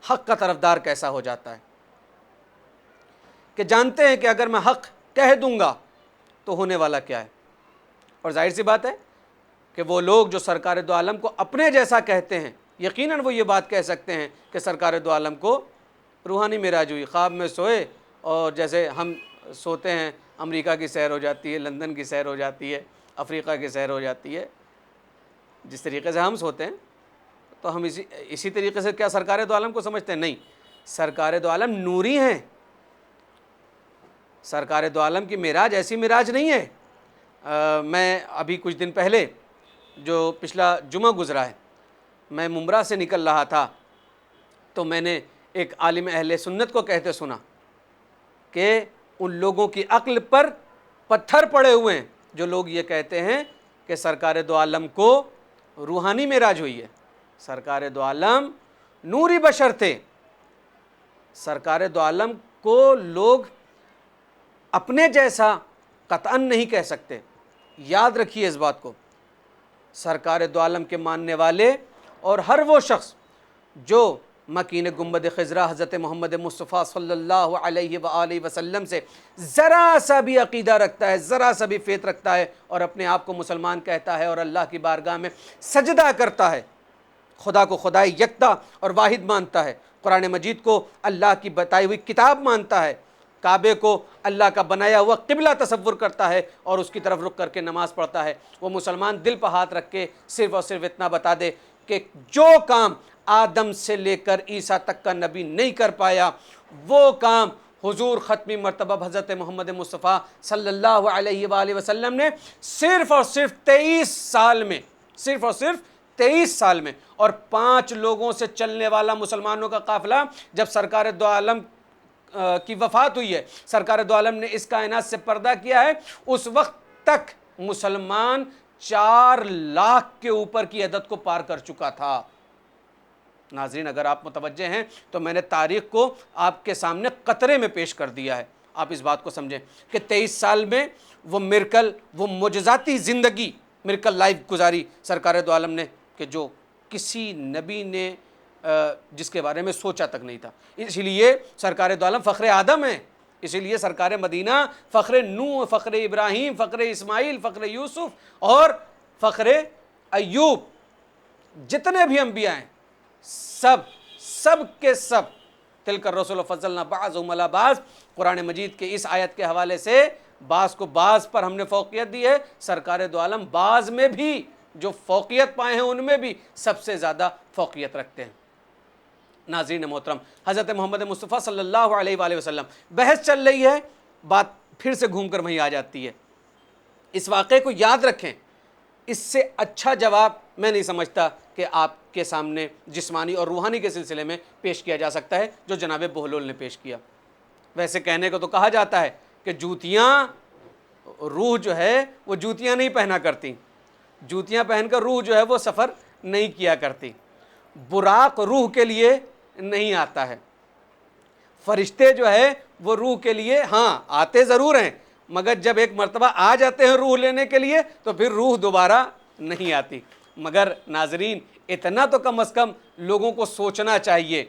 حق کا طرفدار کیسا ہو جاتا ہے، کہ جانتے ہیں کہ اگر میں حق کہہ دوں گا تو ہونے والا کیا ہے. اور ظاہر سی بات ہے کہ وہ لوگ جو سرکار دو عالم کو اپنے جیسا کہتے ہیں، یقیناً وہ یہ بات کہہ سکتے ہیں کہ سرکار دو عالم کو روحانی معراج ہوئی، خواب میں سوئے، اور جیسے ہم سوتے ہیں امریکہ کی سیر ہو جاتی ہے، لندن کی سیر ہو جاتی ہے، افریقہ کی سیر ہو جاتی ہے، جس طریقے سے ہم سوتے ہیں تو ہم اسی طریقے سے کیا سرکار دو عالم کو سمجھتے ہیں؟ نہیں، سرکار دو عالم نوری ہیں. سرکار دو عالم کی معراج ایسی معراج نہیں ہے. میں ابھی کچھ دن پہلے، جو پچھلا جمعہ گزرا ہے، میں ممبرا سے نکل رہا تھا تو میں نے ایک عالم اہل سنت کو کہتے سنا کہ ان لوگوں کی عقل پر پتھر پڑے ہوئے ہیں جو لوگ یہ کہتے ہیں کہ سرکار دو عالم کو روحانی معراج ہوئی ہے. سرکار دو عالم نوری بشر تھے. سرکار دو عالم کو لوگ اپنے جیسا قطعاً نہیں کہہ سکتے. یاد رکھیے اس بات کو. سرکار دو عالم کے ماننے والے اور ہر وہ شخص جو مکین گنبد خضرا حضرت محمد مصطفیٰ صلی اللہ علیہ وآلہ وسلم سے ذرا سا بھی عقیدہ رکھتا ہے، ذرا سا بھی فیت رکھتا ہے، اور اپنے آپ کو مسلمان کہتا ہے اور اللہ کی بارگاہ میں سجدہ کرتا ہے، خدا کو خدائے یکتا اور واحد مانتا ہے، قرآن مجید کو اللہ کی بتائی ہوئی کتاب مانتا ہے، کعبے کو اللہ کا بنایا ہوا قبلہ تصور کرتا ہے اور اس کی طرف رخ کر کے نماز پڑھتا ہے، وہ مسلمان دل پہ ہاتھ رکھ کے صرف اور صرف اتنا بتا دے کہ جو کام آدم سے لے کر عیسیٰ تک کا نبی نہیں کر پایا، وہ کام حضور ختمی مرتبہ حضرت محمد مصطفیٰ صلی اللہ علیہ وآلہ وسلم نے صرف اور صرف 23 سال میں اور 5 لوگوں سے چلنے والا مسلمانوں کا قافلہ جب سرکار دو عالم کی وفات ہوئی ہے، سرکار دو عالم نے اس کائنات سے پردہ کیا ہے، اس وقت تک مسلمان 4 لاکھ کے اوپر کی عدد کو پار کر چکا تھا. ناظرین اگر آپ متوجہ ہیں تو میں نے تاریخ کو آپ کے سامنے قطرے میں پیش کر دیا ہے. آپ اس بات کو سمجھیں کہ 23 سال میں وہ مرکل، وہ معجزاتی زندگی مرکل لائف گزاری سرکار دو عالم نے کہ جو کسی نبی نے جس کے بارے میں سوچا تک نہیں تھا. اسی لیے سرکار دو عالم فخر آدم ہیں، اسی لیے سرکار مدینہ فخر نوح، فخر ابراہیم، فخر اسماعیل، فخر یوسف اور فخر ایوب، جتنے بھی انبیاء ہیں سب کے سب تلک الرسل فضلنا بعضهم علی بعض. قرآن مجید کے اس آیت کے حوالے سے بعض کو بعض پر ہم نے فوقیت دی ہے. سرکار دو عالم بعض میں بھی جو فوقیت پائے ہیں ان میں بھی سب سے زیادہ فوقیت رکھتے ہیں. ناظرین محترم، حضرت محمد مصطفیٰ صلی اللہ علیہ وآلہ وسلم، بحث چل رہی ہے، بات پھر سے گھوم کر وہیں آ جاتی ہے. اس واقعے کو یاد رکھیں. اس سے اچھا جواب میں نہیں سمجھتا کہ آپ کے سامنے جسمانی اور روحانی کے سلسلے میں پیش کیا جا سکتا ہے جو جناب بہلول نے پیش کیا. ویسے کہنے کو تو کہا جاتا ہے کہ جوتیاں، روح جو ہے وہ جوتیاں نہیں پہنا کرتی، جوتیاں پہن کر روح جو ہے وہ سفر نہیں کیا کرتی، براق روح کے لیے نہیں آتا ہے، فرشتے جو ہے وہ روح کے لیے ہاں آتے ضرور ہیں، مگر جب ایک مرتبہ آ جاتے ہیں روح لینے کے لیے تو پھر روح دوبارہ نہیں آتی. مگر ناظرین اتنا تو کم از کم لوگوں کو سوچنا چاہیے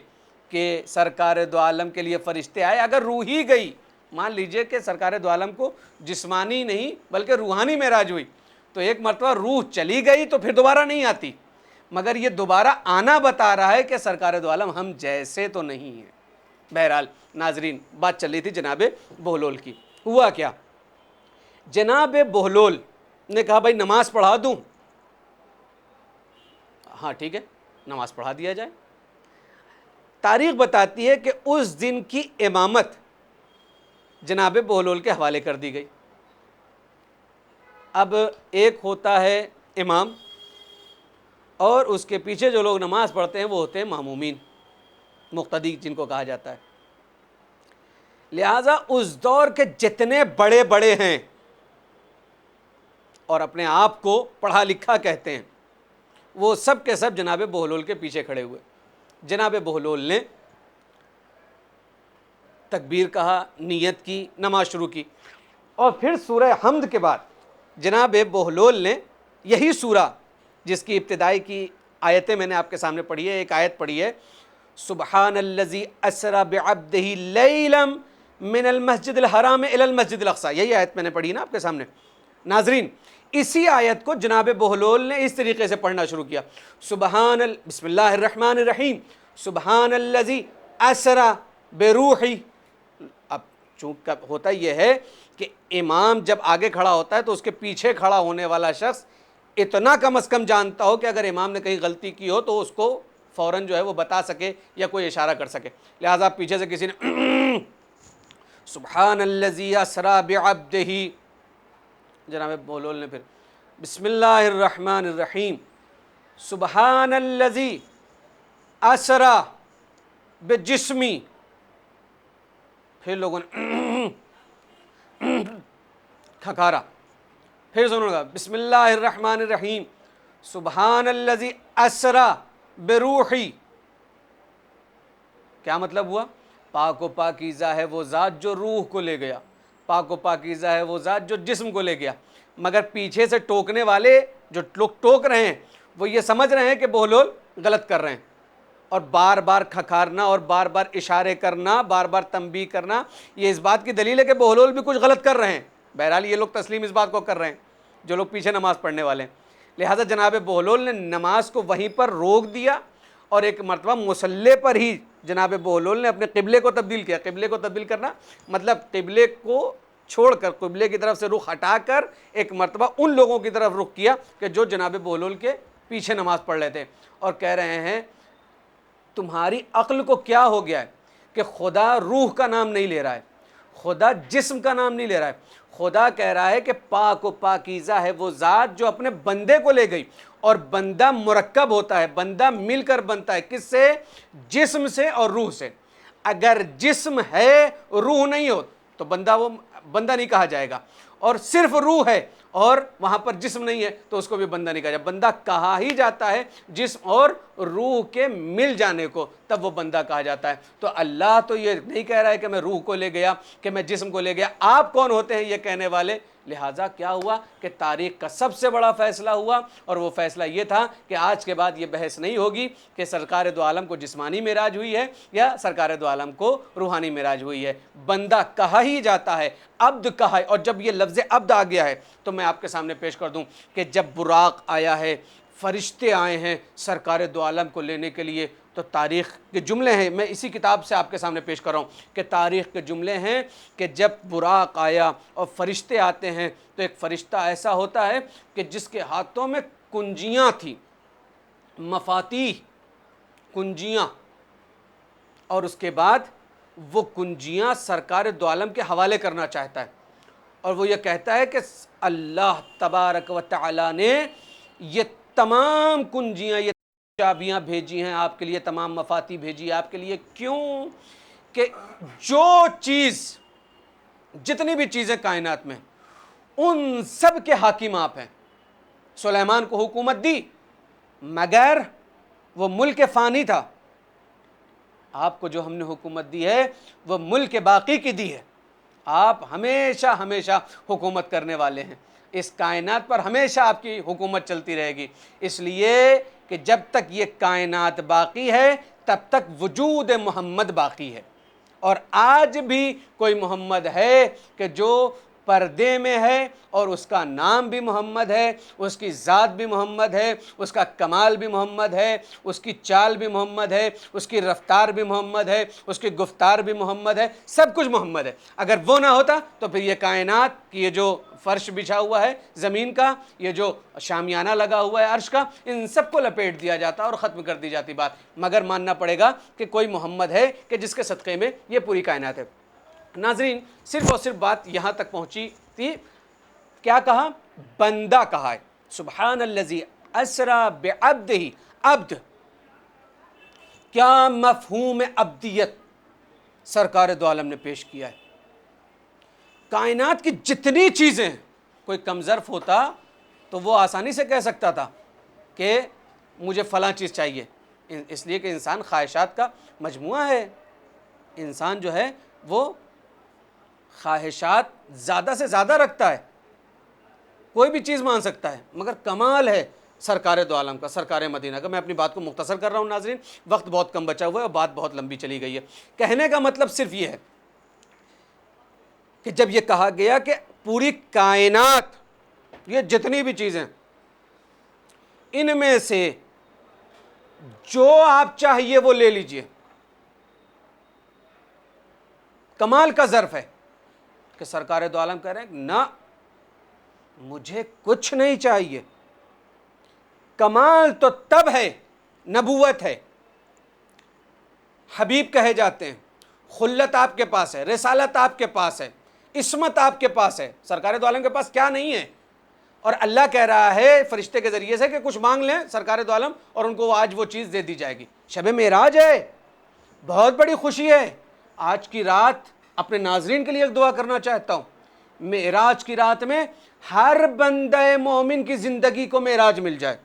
کہ سرکار دو عالم کے لیے فرشتے آئے. اگر روح ہی گئی، مان لیجئے کہ سرکار دو عالم کو جسمانی نہیں بلکہ روحانی معراج ہوئی، تو ایک مرتبہ روح چلی گئی تو پھر دوبارہ نہیں آتی. مگر یہ دوبارہ آنا بتا رہا ہے کہ سرکار دو عالم ہم جیسے تو نہیں ہیں. بہرحال ناظرین بات چل رہی تھی جناب بہلول کی. ہوا کیا؟ جناب بہلول نے کہا بھائی نماز پڑھا دوں. ہاں ٹھیک ہے، نماز پڑھا دیا جائے. تاریخ بتاتی ہے کہ اس دن کی امامت جناب بہلول کے حوالے کر دی گئی۔ اب ایک ہوتا ہے امام اور اس کے پیچھے جو لوگ نماز پڑھتے ہیں وہ ہوتے ہیں مامومین، مقتدی جن کو کہا جاتا ہے۔ لہٰذا اس دور کے جتنے بڑے بڑے ہیں اور اپنے آپ کو پڑھا لکھا کہتے ہیں، وہ سب کے سب جناب بہلول کے پیچھے کھڑے ہوئے۔ جناب بہلول نے تکبیر کہا، نیت کی، نماز شروع کی، اور پھر سورہ حمد کے بعد جناب بہلول نے یہی سورہ جس کی ابتدائی کی آیتیں میں نے آپ کے سامنے پڑھی ہے، ایک آیت پڑھی ہے، سبحان الذی اسری بعبدہ لیلا من المسجد الحرام الی المسجد الاقصی، یہی آیت میں نے پڑھی نا آپ کے سامنے۔ ناظرین، اسی آیت کو جناب بہلول نے اس طریقے سے پڑھنا شروع کیا، بسم اللہ الرحمن الرحیم، سبحان الذی اسری بروحی۔ اب چونکہ ہوتا یہ ہے کہ امام جب آگے کھڑا ہوتا ہے تو اس کے پیچھے کھڑا ہونے والا شخص اتنا کم از کم جانتا ہو کہ اگر امام نے کہیں غلطی کی ہو تو اس کو فوراً جو ہے وہ بتا سکے یا کوئی اشارہ کر سکے۔ لہٰذا پیچھے سے کسی نے سبحان الذی اسری بعبدہ، جناب بہلول نے پھر بسم اللہ الرحمن الرحیم، سبحان الذی اسری بجسمی، پھر لوگوں نے کھکارا، پھر سنو گا بسم اللہ الرحمن الرحیم، سبحان الذی اسری بروحی۔ کیا مطلب ہوا؟ پاک و پاکیزہ ہے وہ ذات جو روح کو لے گیا، پاک و پاکیزہ ہے وہ ذات جو جسم کو لے گیا۔ مگر پیچھے سے ٹوکنے والے جو لوگ ٹوک رہے ہیں وہ یہ سمجھ رہے ہیں کہ بہلول غلط کر رہے ہیں، اور بار بار کھکارنا اور بار بار اشارے کرنا، بار بار تنبیہ کرنا، یہ اس بات کی دلیل ہے کہ بہلول بھی کچھ غلط کر رہے ہیں۔ بہرحال یہ لوگ تسلیم اس بات کو کر رہے ہیں جو لوگ پیچھے نماز پڑھنے والے ہیں۔ لہٰذا جناب بہلول نے نماز کو وہیں پر روک دیا، اور ایک مرتبہ مصلی پر ہی جناب بہلول نے اپنے قبلے کو تبدیل کیا۔ قبلے کو تبدیل کرنا مطلب قبلے کو چھوڑ کر، قبلے کی طرف سے رخ ہٹا کر ایک مرتبہ ان لوگوں کی طرف رخ کیا کہ جو جناب بہلول کے پیچھے نماز پڑھ رہے تھے، اور کہہ رہے ہیں تمہاری عقل کو کیا ہو گیا ہے کہ خدا روح کا نام نہیں لے رہا ہے، خدا جسم کا نام نہیں لے رہا ہے، خدا کہہ رہا ہے کہ پاک و پاکیزہ ہے وہ ذات جو اپنے بندے کو لے گئی۔ اور بندہ مرکب ہوتا ہے، بندہ مل کر بنتا ہے، کس سے؟ جسم سے اور روح سے۔ اگر جسم ہے روح نہیں ہو تو بندہ وہ بندہ نہیں کہا جائے گا، اور صرف روح ہے اور وہاں پر جسم نہیں ہے تو اس کو بھی بندہ نہیں کہا جائے۔ بندہ کہا ہی جاتا ہے جسم اور روح کے مل جانے کو، تب وہ بندہ کہا جاتا ہے۔ تو اللہ تو یہ نہیں کہہ رہا ہے کہ میں روح کو لے گیا، کہ میں جسم کو لے گیا۔ آپ کون ہوتے ہیں یہ کہنے والے؟ لہٰذا کیا ہوا کہ تاریخ کا سب سے بڑا فیصلہ ہوا، اور وہ فیصلہ یہ تھا کہ آج کے بعد یہ بحث نہیں ہوگی کہ سرکار دو عالم کو جسمانی معراج ہوئی ہے یا سرکار دو عالم کو روحانی معراج ہوئی ہے۔ بندہ کہا ہی جاتا ہے، عبد کہا ہے، اور جب یہ لفظ عبد آ گیا ہے تو میں آپ کے سامنے پیش کر دوں کہ جب براق آیا ہے، فرشتے آئے ہیں سرکار دو عالم کو لینے کے لیے، تو تاریخ کے جملے ہیں، میں اسی کتاب سے آپ کے سامنے پیش کر رہا ہوں کہ تاریخ کے جملے ہیں کہ جب براق آیا اور فرشتے آتے ہیں تو ایک فرشتہ ایسا ہوتا ہے کہ جس کے ہاتھوں میں کنجیاں تھیں، مفاتیح، کنجیاں، اور اس کے بعد وہ کنجیاں سرکار دو عالم کے حوالے کرنا چاہتا ہے، اور وہ یہ کہتا ہے کہ اللہ تبارک و تعالی نے یہ تمام کنجیاں، یہ چابیاں بھیجی ہیں آپ کے لیے، تمام مفاتیح بھیجی ہے آپ کے لیے۔ کیوں؟ کہ جو چیز، جتنی بھی چیزیں کائنات میں، ان سب کے حاکم آپ ہیں۔ سلیمان کو حکومت دی مگر وہ ملک فانی تھا، آپ کو جو ہم نے حکومت دی ہے وہ ملک باقی کی دی ہے۔ آپ ہمیشہ ہمیشہ حکومت کرنے والے ہیں، اس کائنات پر ہمیشہ آپ کی حکومت چلتی رہے گی، اس لیے کہ جب تک یہ کائنات باقی ہے تب تک وجود محمد باقی ہے۔ اور آج بھی کوئی محمد ہے کہ جو پردے میں ہے اور اس کا نام بھی محمد ہے، اس کی ذات بھی محمد ہے، اس کا کمال بھی محمد ہے، اس کی چال بھی محمد ہے، اس کی رفتار بھی محمد ہے، اس کی گفتار بھی محمد ہے، سب کچھ محمد ہے۔ اگر وہ نہ ہوتا تو پھر یہ کائنات کی یہ جو فرش بچھا ہوا ہے زمین کا، یہ جو شامیانہ لگا ہوا ہے عرش کا، ان سب کو لپیٹ دیا جاتا اور ختم کر دی جاتی بات، مگر ماننا پڑے گا کہ کوئی محمد ہے کہ جس کے صدقے میں یہ پوری کائنات ہے۔ ناظرین، صرف اور صرف بات یہاں تک پہنچی تھی، کیا کہا؟ بندہ کہا ہے۔ سبحان الذی اسریٰ بعبدہ، عبد، کیا مفہوم عبدیت سرکار دو عالم نے پیش کیا ہے۔ کائنات کی جتنی چیزیں، کوئی کم ظرف ہوتا تو وہ آسانی سے کہہ سکتا تھا کہ مجھے فلاں چیز چاہیے، اس لیے کہ انسان خواہشات کا مجموعہ ہے۔ انسان جو ہے وہ خواہشات زیادہ سے زیادہ رکھتا ہے، کوئی بھی چیز مان سکتا ہے، مگر کمال ہے سرکار دو عالم کا، سرکار مدینہ کا۔ میں اپنی بات کو مختصر کر رہا ہوں ناظرین، وقت بہت کم بچا ہوا ہے اور بات بہت لمبی چلی گئی ہے۔ کہنے کا مطلب صرف یہ ہے کہ جب یہ کہا گیا کہ پوری کائنات، یہ جتنی بھی چیزیں، ان میں سے جو آپ چاہیے وہ لے لیجئے، کمال کا ظرف ہے کہ سرکار دو عالم کہہ رہے ہیں نہ، مجھے کچھ نہیں چاہیے۔ کمال تو تب ہے، نبوت ہے، حبیب کہے جاتے ہیں، خلت آپ کے پاس ہے، رسالت آپ کے پاس ہے، عصمت آپ کے پاس ہے۔ سرکار دو عالم کے پاس کیا نہیں ہے؟ اور اللہ کہہ رہا ہے فرشتے کے ذریعے سے کہ کچھ مانگ لیں سرکار دو عالم اور ان کو آج وہ چیز دے دی جائے گی۔ شب معراج ہے، بہت بڑی خوشی ہے۔ آج کی رات اپنے ناظرین کے لیے ایک دعا کرنا چاہتا ہوں، معراج کی رات میں ہر بندہ مومن کی زندگی کو معراج مل جائے،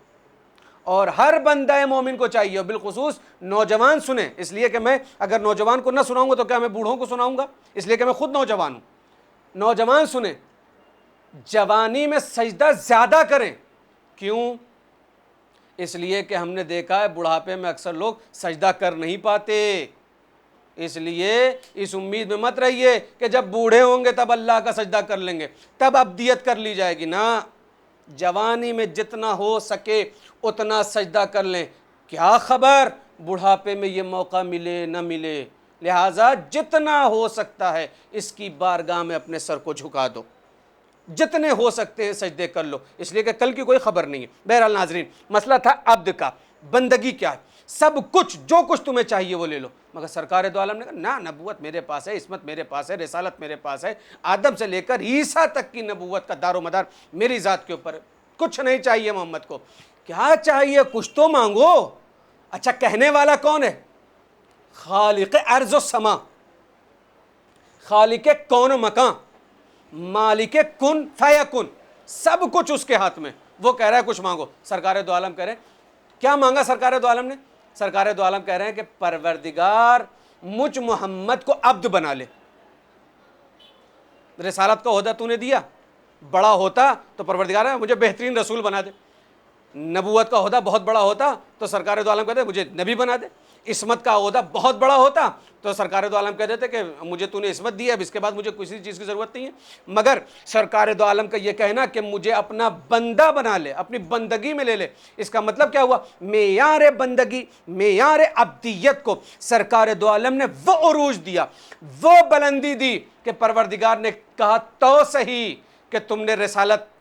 اور ہر بندہ مومن کو چاہیے، اور بالخصوص نوجوان سنیں، اس لیے کہ میں اگر نوجوان کو نہ سناؤں گا تو کیا میں بوڑھوں کو سناؤں گا؟ اس لیے کہ میں خود نوجوان ہوں۔ نوجوان سنیں، جوانی میں سجدہ زیادہ کریں۔ کیوں؟ اس لیے کہ ہم نے دیکھا ہے بڑھاپے میں اکثر لوگ سجدہ کر نہیں پاتے، اس لیے اس امید میں مت رہیے کہ جب بوڑھے ہوں گے تب اللہ کا سجدہ کر لیں گے، تب عبدیت کر لی جائے گی۔ نہ، جوانی میں جتنا ہو سکے اتنا سجدہ کر لیں، کیا خبر بڑھاپے میں یہ موقع ملے نہ ملے، لہٰذا جتنا ہو سکتا ہے اس کی بارگاہ میں اپنے سر کو جھکا دو، جتنے ہو سکتے ہیں سجدے کر لو، اس لیے کہ کل کی کوئی خبر نہیں ہے۔ بہرحال ناظرین، مسئلہ تھا عبد کا، بندگی کیا ہے؟ سب کچھ، جو کچھ تمہیں چاہیے وہ لے لو، مگر سرکار دو عالم نے کہا نہ، نبوت میرے پاس ہے، عصمت میرے پاس ہے، رسالت میرے پاس ہے، آدم سے لے کر عیسیٰ تک کی نبوت کا دار و مدار میری ذات کے اوپر ہے، کچھ نہیں چاہیے محمد کو۔ کیا چاہیے؟ کچھ تو مانگو۔ اچھا، کہنے والا کون ہے؟ خالق ارض و سما، خالق کون و مکان، مالک کن فیکن، سب کچھ اس کے ہاتھ میں، وہ کہہ رہا ہے کچھ مانگو۔ سرکار دو عالم کہہ رہے ہیں، کیا مانگا سرکار دو عالم نے؟ سرکار دو عالم کہہ رہے ہیں کہ پروردگار مجھ محمد کو عبد بنا لے۔ رسالت کا عہدہ تو نے دیا، بڑا ہوتا تو پروردگار ہے مجھے بہترین رسول بنا دے، نبوت کا عہدہ بہت بڑا ہوتا تو سرکار دو عالم کہتے مجھے نبی بنا دے، عصمت کا عہدہ بہت بڑا ہوتا تو سرکار دو عالم کہہ دیتے کہ مجھے تو نے عصمت دی ہے، اب اس کے بعد مجھے کسی چیز کی ضرورت نہیں ہے۔ مگر سرکار دو عالم کا یہ کہنا کہ مجھے اپنا بندہ بنا لے، اپنی بندگی میں لے لے، اس کا مطلب کیا ہوا؟ معیار بندگی، معیار عبدیت کو سرکار دو عالم نے وہ عروج دیا، وہ بلندی دی کہ پروردگار نے کہا تو صحیح کہ تم نے رسالت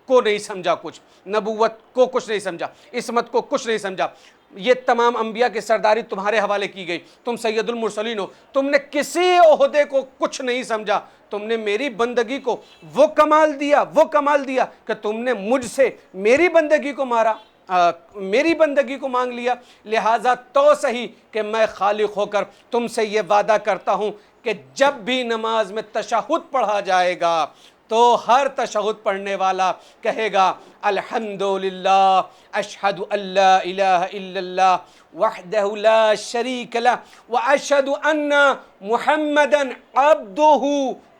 کو نہیں سمجھا، کچھ نبوت کو کچھ نہیں سمجھا، عصمت کو کچھ نہیں سمجھا، یہ تمام انبیاء کی سرداری تمہارے حوالے کی گئی، تم سید المرسلین ہو، تم نے کسی عہدے کو کچھ نہیں سمجھا، تم نے میری بندگی کو وہ کمال دیا کہ تم نے مجھ سے میری بندگی کو میری بندگی کو مانگ لیا، لہٰذا تو صحیح کہ میں خالق ہو کر تم سے یہ وعدہ کرتا ہوں کہ جب بھی نماز میں تشہد پڑھا جائے گا تو ہر تشہد پڑھنے والا کہے گا الحمدللہ اشہد ان لا الہ الا اللہ وحدہ لا شریک لہ واشہد ان محمدا عبدہ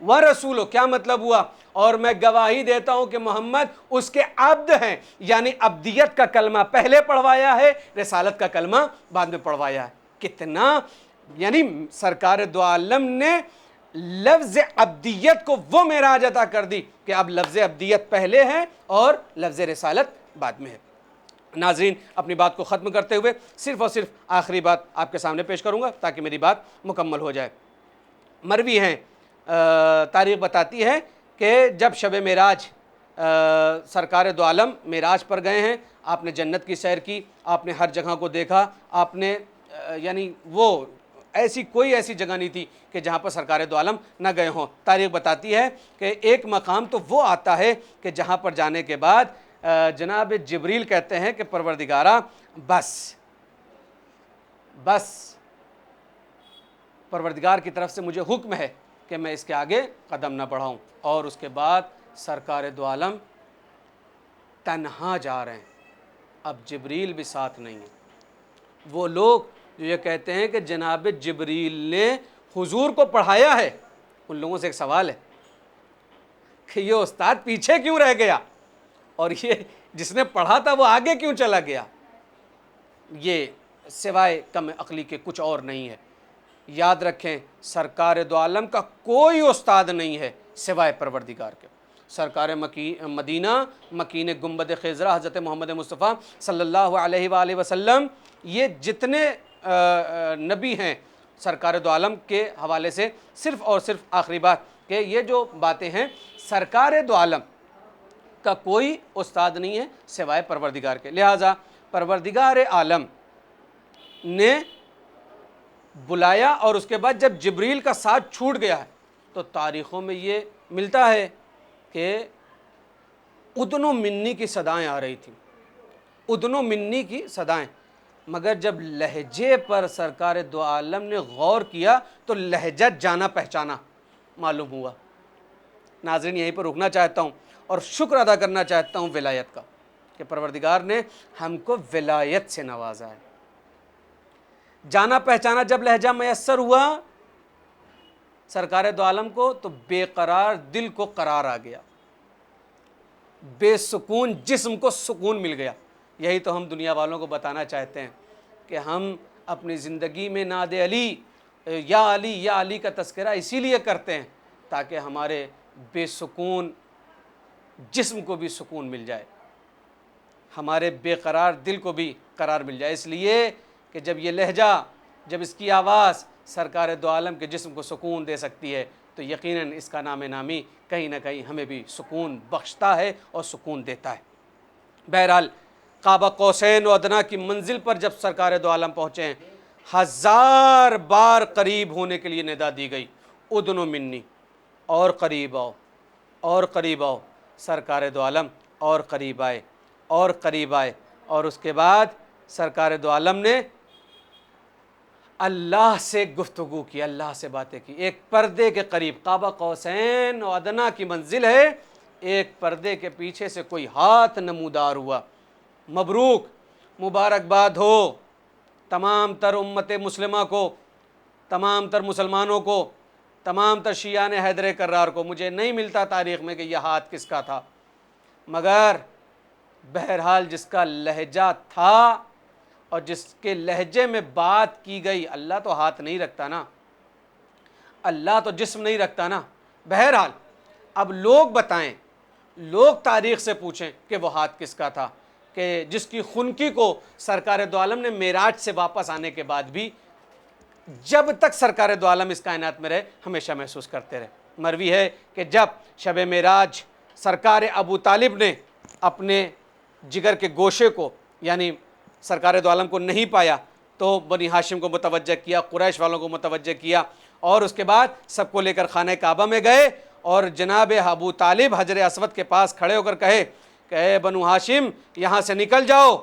ورسولہ۔ کیا مطلب ہوا؟ اور میں گواہی دیتا ہوں کہ محمد اس کے عبد ہیں، یعنی عبدیت کا کلمہ پہلے پڑھوایا ہے، رسالت کا کلمہ بعد میں پڑھوایا ہے۔ کتنا، یعنی سرکار دو عالم نے لفظ عبدیت کو وہ معراج عطا کر دی کہ اب لفظ عبدیت پہلے ہے اور لفظ رسالت بعد میں ہے۔ ناظرین، اپنی بات کو ختم کرتے ہوئے صرف اور صرف آخری بات آپ کے سامنے پیش کروں گا تاکہ میری بات مکمل ہو جائے۔ مروی ہیں، تاریخ بتاتی ہے کہ جب شب معراج سرکار دو عالم معراج پر گئے ہیں، آپ نے جنت کی سیر کی، آپ نے ہر جگہ کو دیکھا، آپ نے یعنی وہ کوئی ایسی جگہ نہیں تھی کہ جہاں پر سرکار دو عالم نہ گئے ہوں۔ تاریخ بتاتی ہے کہ ایک مقام تو وہ آتا ہے کہ جہاں پر جانے کے بعد جناب جبریل کہتے ہیں کہ پروردگارا بس پروردگار کی طرف سے مجھے حکم ہے کہ میں اس کے آگے قدم نہ بڑھاؤں، اور اس کے بعد سرکار دو عالم تنہا جا رہے ہیں، اب جبریل بھی ساتھ نہیں ہے۔ وہ لوگ جو یہ کہتے ہیں کہ جناب جبریل نے حضور کو پڑھایا ہے، ان لوگوں سے ایک سوال ہے کہ یہ استاد پیچھے کیوں رہ گیا اور یہ جس نے پڑھا تھا وہ آگے کیوں چلا گیا؟ یہ سوائے کم عقلی کے کچھ اور نہیں ہے۔ یاد رکھیں، سرکار دو عالم کا کوئی استاد نہیں ہے سوائے پروردگار کے۔ سرکار مدینہ، مکین گنبد خضرا حضرت محمد مصطفیٰ صلی اللہ علیہ وآلہ وسلم، یہ جتنے نبی ہیں سرکار دو عالم کے حوالے سے صرف اور صرف آخری بات کہ یہ جو باتیں ہیں، سرکار دو عالم کا کوئی استاد نہیں ہے سوائے پروردگار کے۔ لہٰذا پروردگار عالم نے بلایا، اور اس کے بعد جب جبریل کا ساتھ چھوٹ گیا ہے تو تاریخوں میں یہ ملتا ہے کہ ادن و منی کی صدائیں آ رہی تھیں، ادن و منی کی صدائیں، مگر جب لہجے پر سرکار دو عالم نے غور کیا تو لہجہ جانا پہچانا معلوم ہوا۔ ناظرین، یہیں پر رکنا چاہتا ہوں اور شکر ادا کرنا چاہتا ہوں ولایت کا کہ پروردگار نے ہم کو ولایت سے نوازا ہے۔ جانا پہچانا جب لہجہ میسر ہوا سرکار دو عالم کو تو بے قرار دل کو قرار آ گیا، بے سکون جسم کو سکون مل گیا۔ یہی تو ہم دنیا والوں کو بتانا چاہتے ہیں کہ ہم اپنی زندگی میں ناد علی یا علی کا تذکرہ اسی لیے کرتے ہیں تاکہ ہمارے بے سکون جسم کو بھی سکون مل جائے، ہمارے بے قرار دل کو بھی قرار مل جائے، اس لیے کہ جب یہ لہجہ، جب اس کی آواز سرکار دو عالم کے جسم کو سکون دے سکتی ہے تو یقیناً اس کا نام نامی کہیں نہ کہیں ہمیں بھی سکون بخشتا ہے اور سکون دیتا ہے۔ بہرحال قاب قوسین و ادنیٰ کی منزل پر جب سرکار دو عالم پہنچے ہیں، 1000 بار قریب ہونے کے لیے ندا دی گئی، ادن و منی، اور قریب آؤ اور قریب آؤ۔ سرکار دو عالم اور قریب آئے اور قریب آئے، اور اس کے بعد سرکار دو عالم نے اللہ سے گفتگو کی، اللہ سے باتیں کی، ایک پردے کے قریب۔ قاب قوسین و ادنیٰ کی منزل ہے، ایک پردے کے پیچھے سے کوئی ہاتھ نمودار ہوا۔ مبروک، مبارکباد ہو تمام تر امت مسلمہ کو، تمام تر مسلمانوں کو، تمام تر شیعان حیدر کرار کو۔ مجھے نہیں ملتا تاریخ میں کہ یہ ہاتھ کس کا تھا، مگر بہرحال جس کا لہجہ تھا اور جس کے لہجے میں بات کی گئی، اللہ تو ہاتھ نہیں رکھتا نا، اللہ تو جسم نہیں رکھتا نا۔ بہرحال اب لوگ بتائیں، لوگ تاریخ سے پوچھیں کہ وہ ہاتھ کس کا تھا، کہ جس کی خنکی کو سرکار دو عالم نے معراج سے واپس آنے کے بعد بھی جب تک سرکار دو عالم اس کائنات میں رہے ہمیشہ محسوس کرتے رہے۔ مروی ہے کہ جب شب معراج سرکار ابو طالب نے اپنے جگر کے گوشے کو یعنی سرکار دو عالم کو نہیں پایا تو بنی ہاشم کو متوجہ کیا، قریش والوں کو متوجہ کیا، اور اس کے بعد سب کو لے کر خانہ کعبہ میں گئے، اور جناب ابو طالب حجر اسود کے پاس کھڑے ہو کر کہے کہ اے بنو ہاشم یہاں سے نکل جاؤ،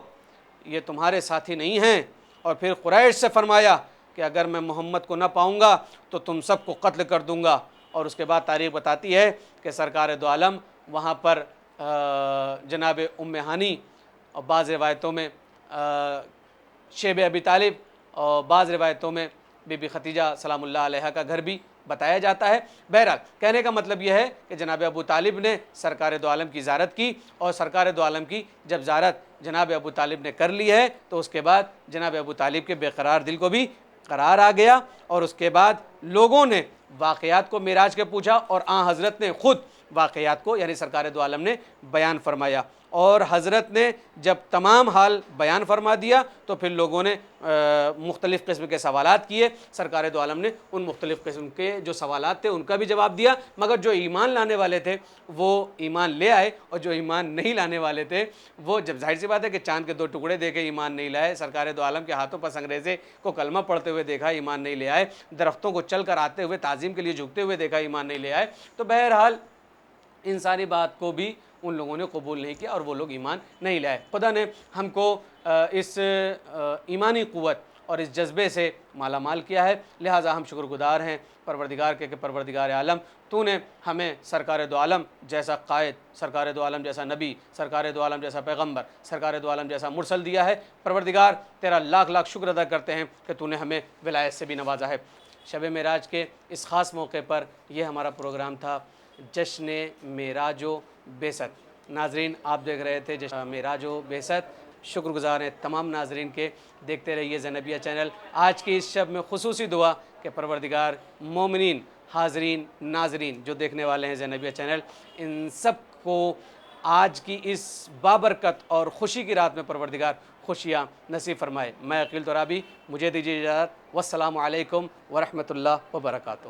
یہ تمہارے ساتھی نہیں ہیں۔ اور پھر قریش سے فرمایا کہ اگر میں محمد کو نہ پاؤں گا تو تم سب کو قتل کر دوں گا۔ اور اس کے بعد تاریخ بتاتی ہے کہ سرکار دو عالم وہاں پر جناب ام ہانی، اور بعض روایتوں میں شیب ابی طالب، اور بعض روایتوں میں بی بی ختیجہ سلام اللہ علیہا کا گھر بھی بتایا جاتا ہے۔ بہرحال کہنے کا مطلب یہ ہے کہ جناب ابو طالب نے سرکار دو عالم کی زیارت کی، اور سرکار دو عالم کی جب زیارت جناب ابو طالب نے کر لی ہے تو اس کے بعد جناب ابو طالب کے بے قرار دل کو بھی قرار آ گیا، اور اس کے بعد لوگوں نے واقعات کو معراج کے پوچھا اور آن حضرت نے خود واقعات کو یعنی سرکار دو عالم نے بیان فرمایا، اور حضرت نے جب تمام حال بیان فرما دیا تو پھر لوگوں نے مختلف قسم کے سوالات کیے، سرکار دو عالم نے ان مختلف قسم کے جو سوالات تھے ان کا بھی جواب دیا، مگر جو ایمان لانے والے تھے وہ ایمان لے آئے، اور جو ایمان نہیں لانے والے تھے وہ، جب ظاہر سی بات ہے کہ چاند کے 2 ٹکڑے دیکھے ایمان نہیں لائے، سرکار دو عالم کے ہاتھوں پر سنگریزے کو کلمہ پڑھتے ہوئے دیکھا ایمان نہیں لے آئے، درختوں کو چل کر آتے ہوئے تعظیم کے لیے جھکتے ہوئے دیکھا ایمان نہیں لے آئے، تو بہرحال ان ساری بات کو بھی ان لوگوں نے قبول نہیں کیا اور وہ لوگ ایمان نہیں لائے۔ خدا نے ہم کو اس ایمانی قوت اور اس جذبے سے مالا مال کیا ہے، لہٰذا ہم شکر گزار ہیں پروردگار کے کہ پروردگار عالم تو نے ہمیں سرکار دو عالم جیسا قائد، سرکار دو عالم جیسا نبی، سرکار دو عالم جیسا پیغمبر، سرکار دو عالم جیسا مرسل دیا ہے۔ پروردگار تیرا لاکھ لاکھ شکر ادا کرتے ہیں کہ تو نے ہمیں ولایت سے بھی نوازا ہے۔ شب معراج کے اس خاص موقع پر یہ ہمارا پروگرام تھا، جشن معراج و بعثت۔ ناظرین آپ دیکھ رہے تھے جشن معراج و بعثت۔ شکر گزار ہیں تمام ناظرین کے، دیکھتے رہیے زینبیہ چینل۔ آج کی اس شب میں خصوصی دعا کہ پروردگار مومنین، حاضرین، ناظرین جو دیکھنے والے ہیں زینبیہ چینل، ان سب کو آج کی اس بابرکت اور خوشی کی رات میں پروردگار خوشیاں نصیب فرمائے۔ میں عقیل ترابی، مجھے دیجیے اجازت، والسلام علیکم ورحمۃ اللہ وبرکاتہ۔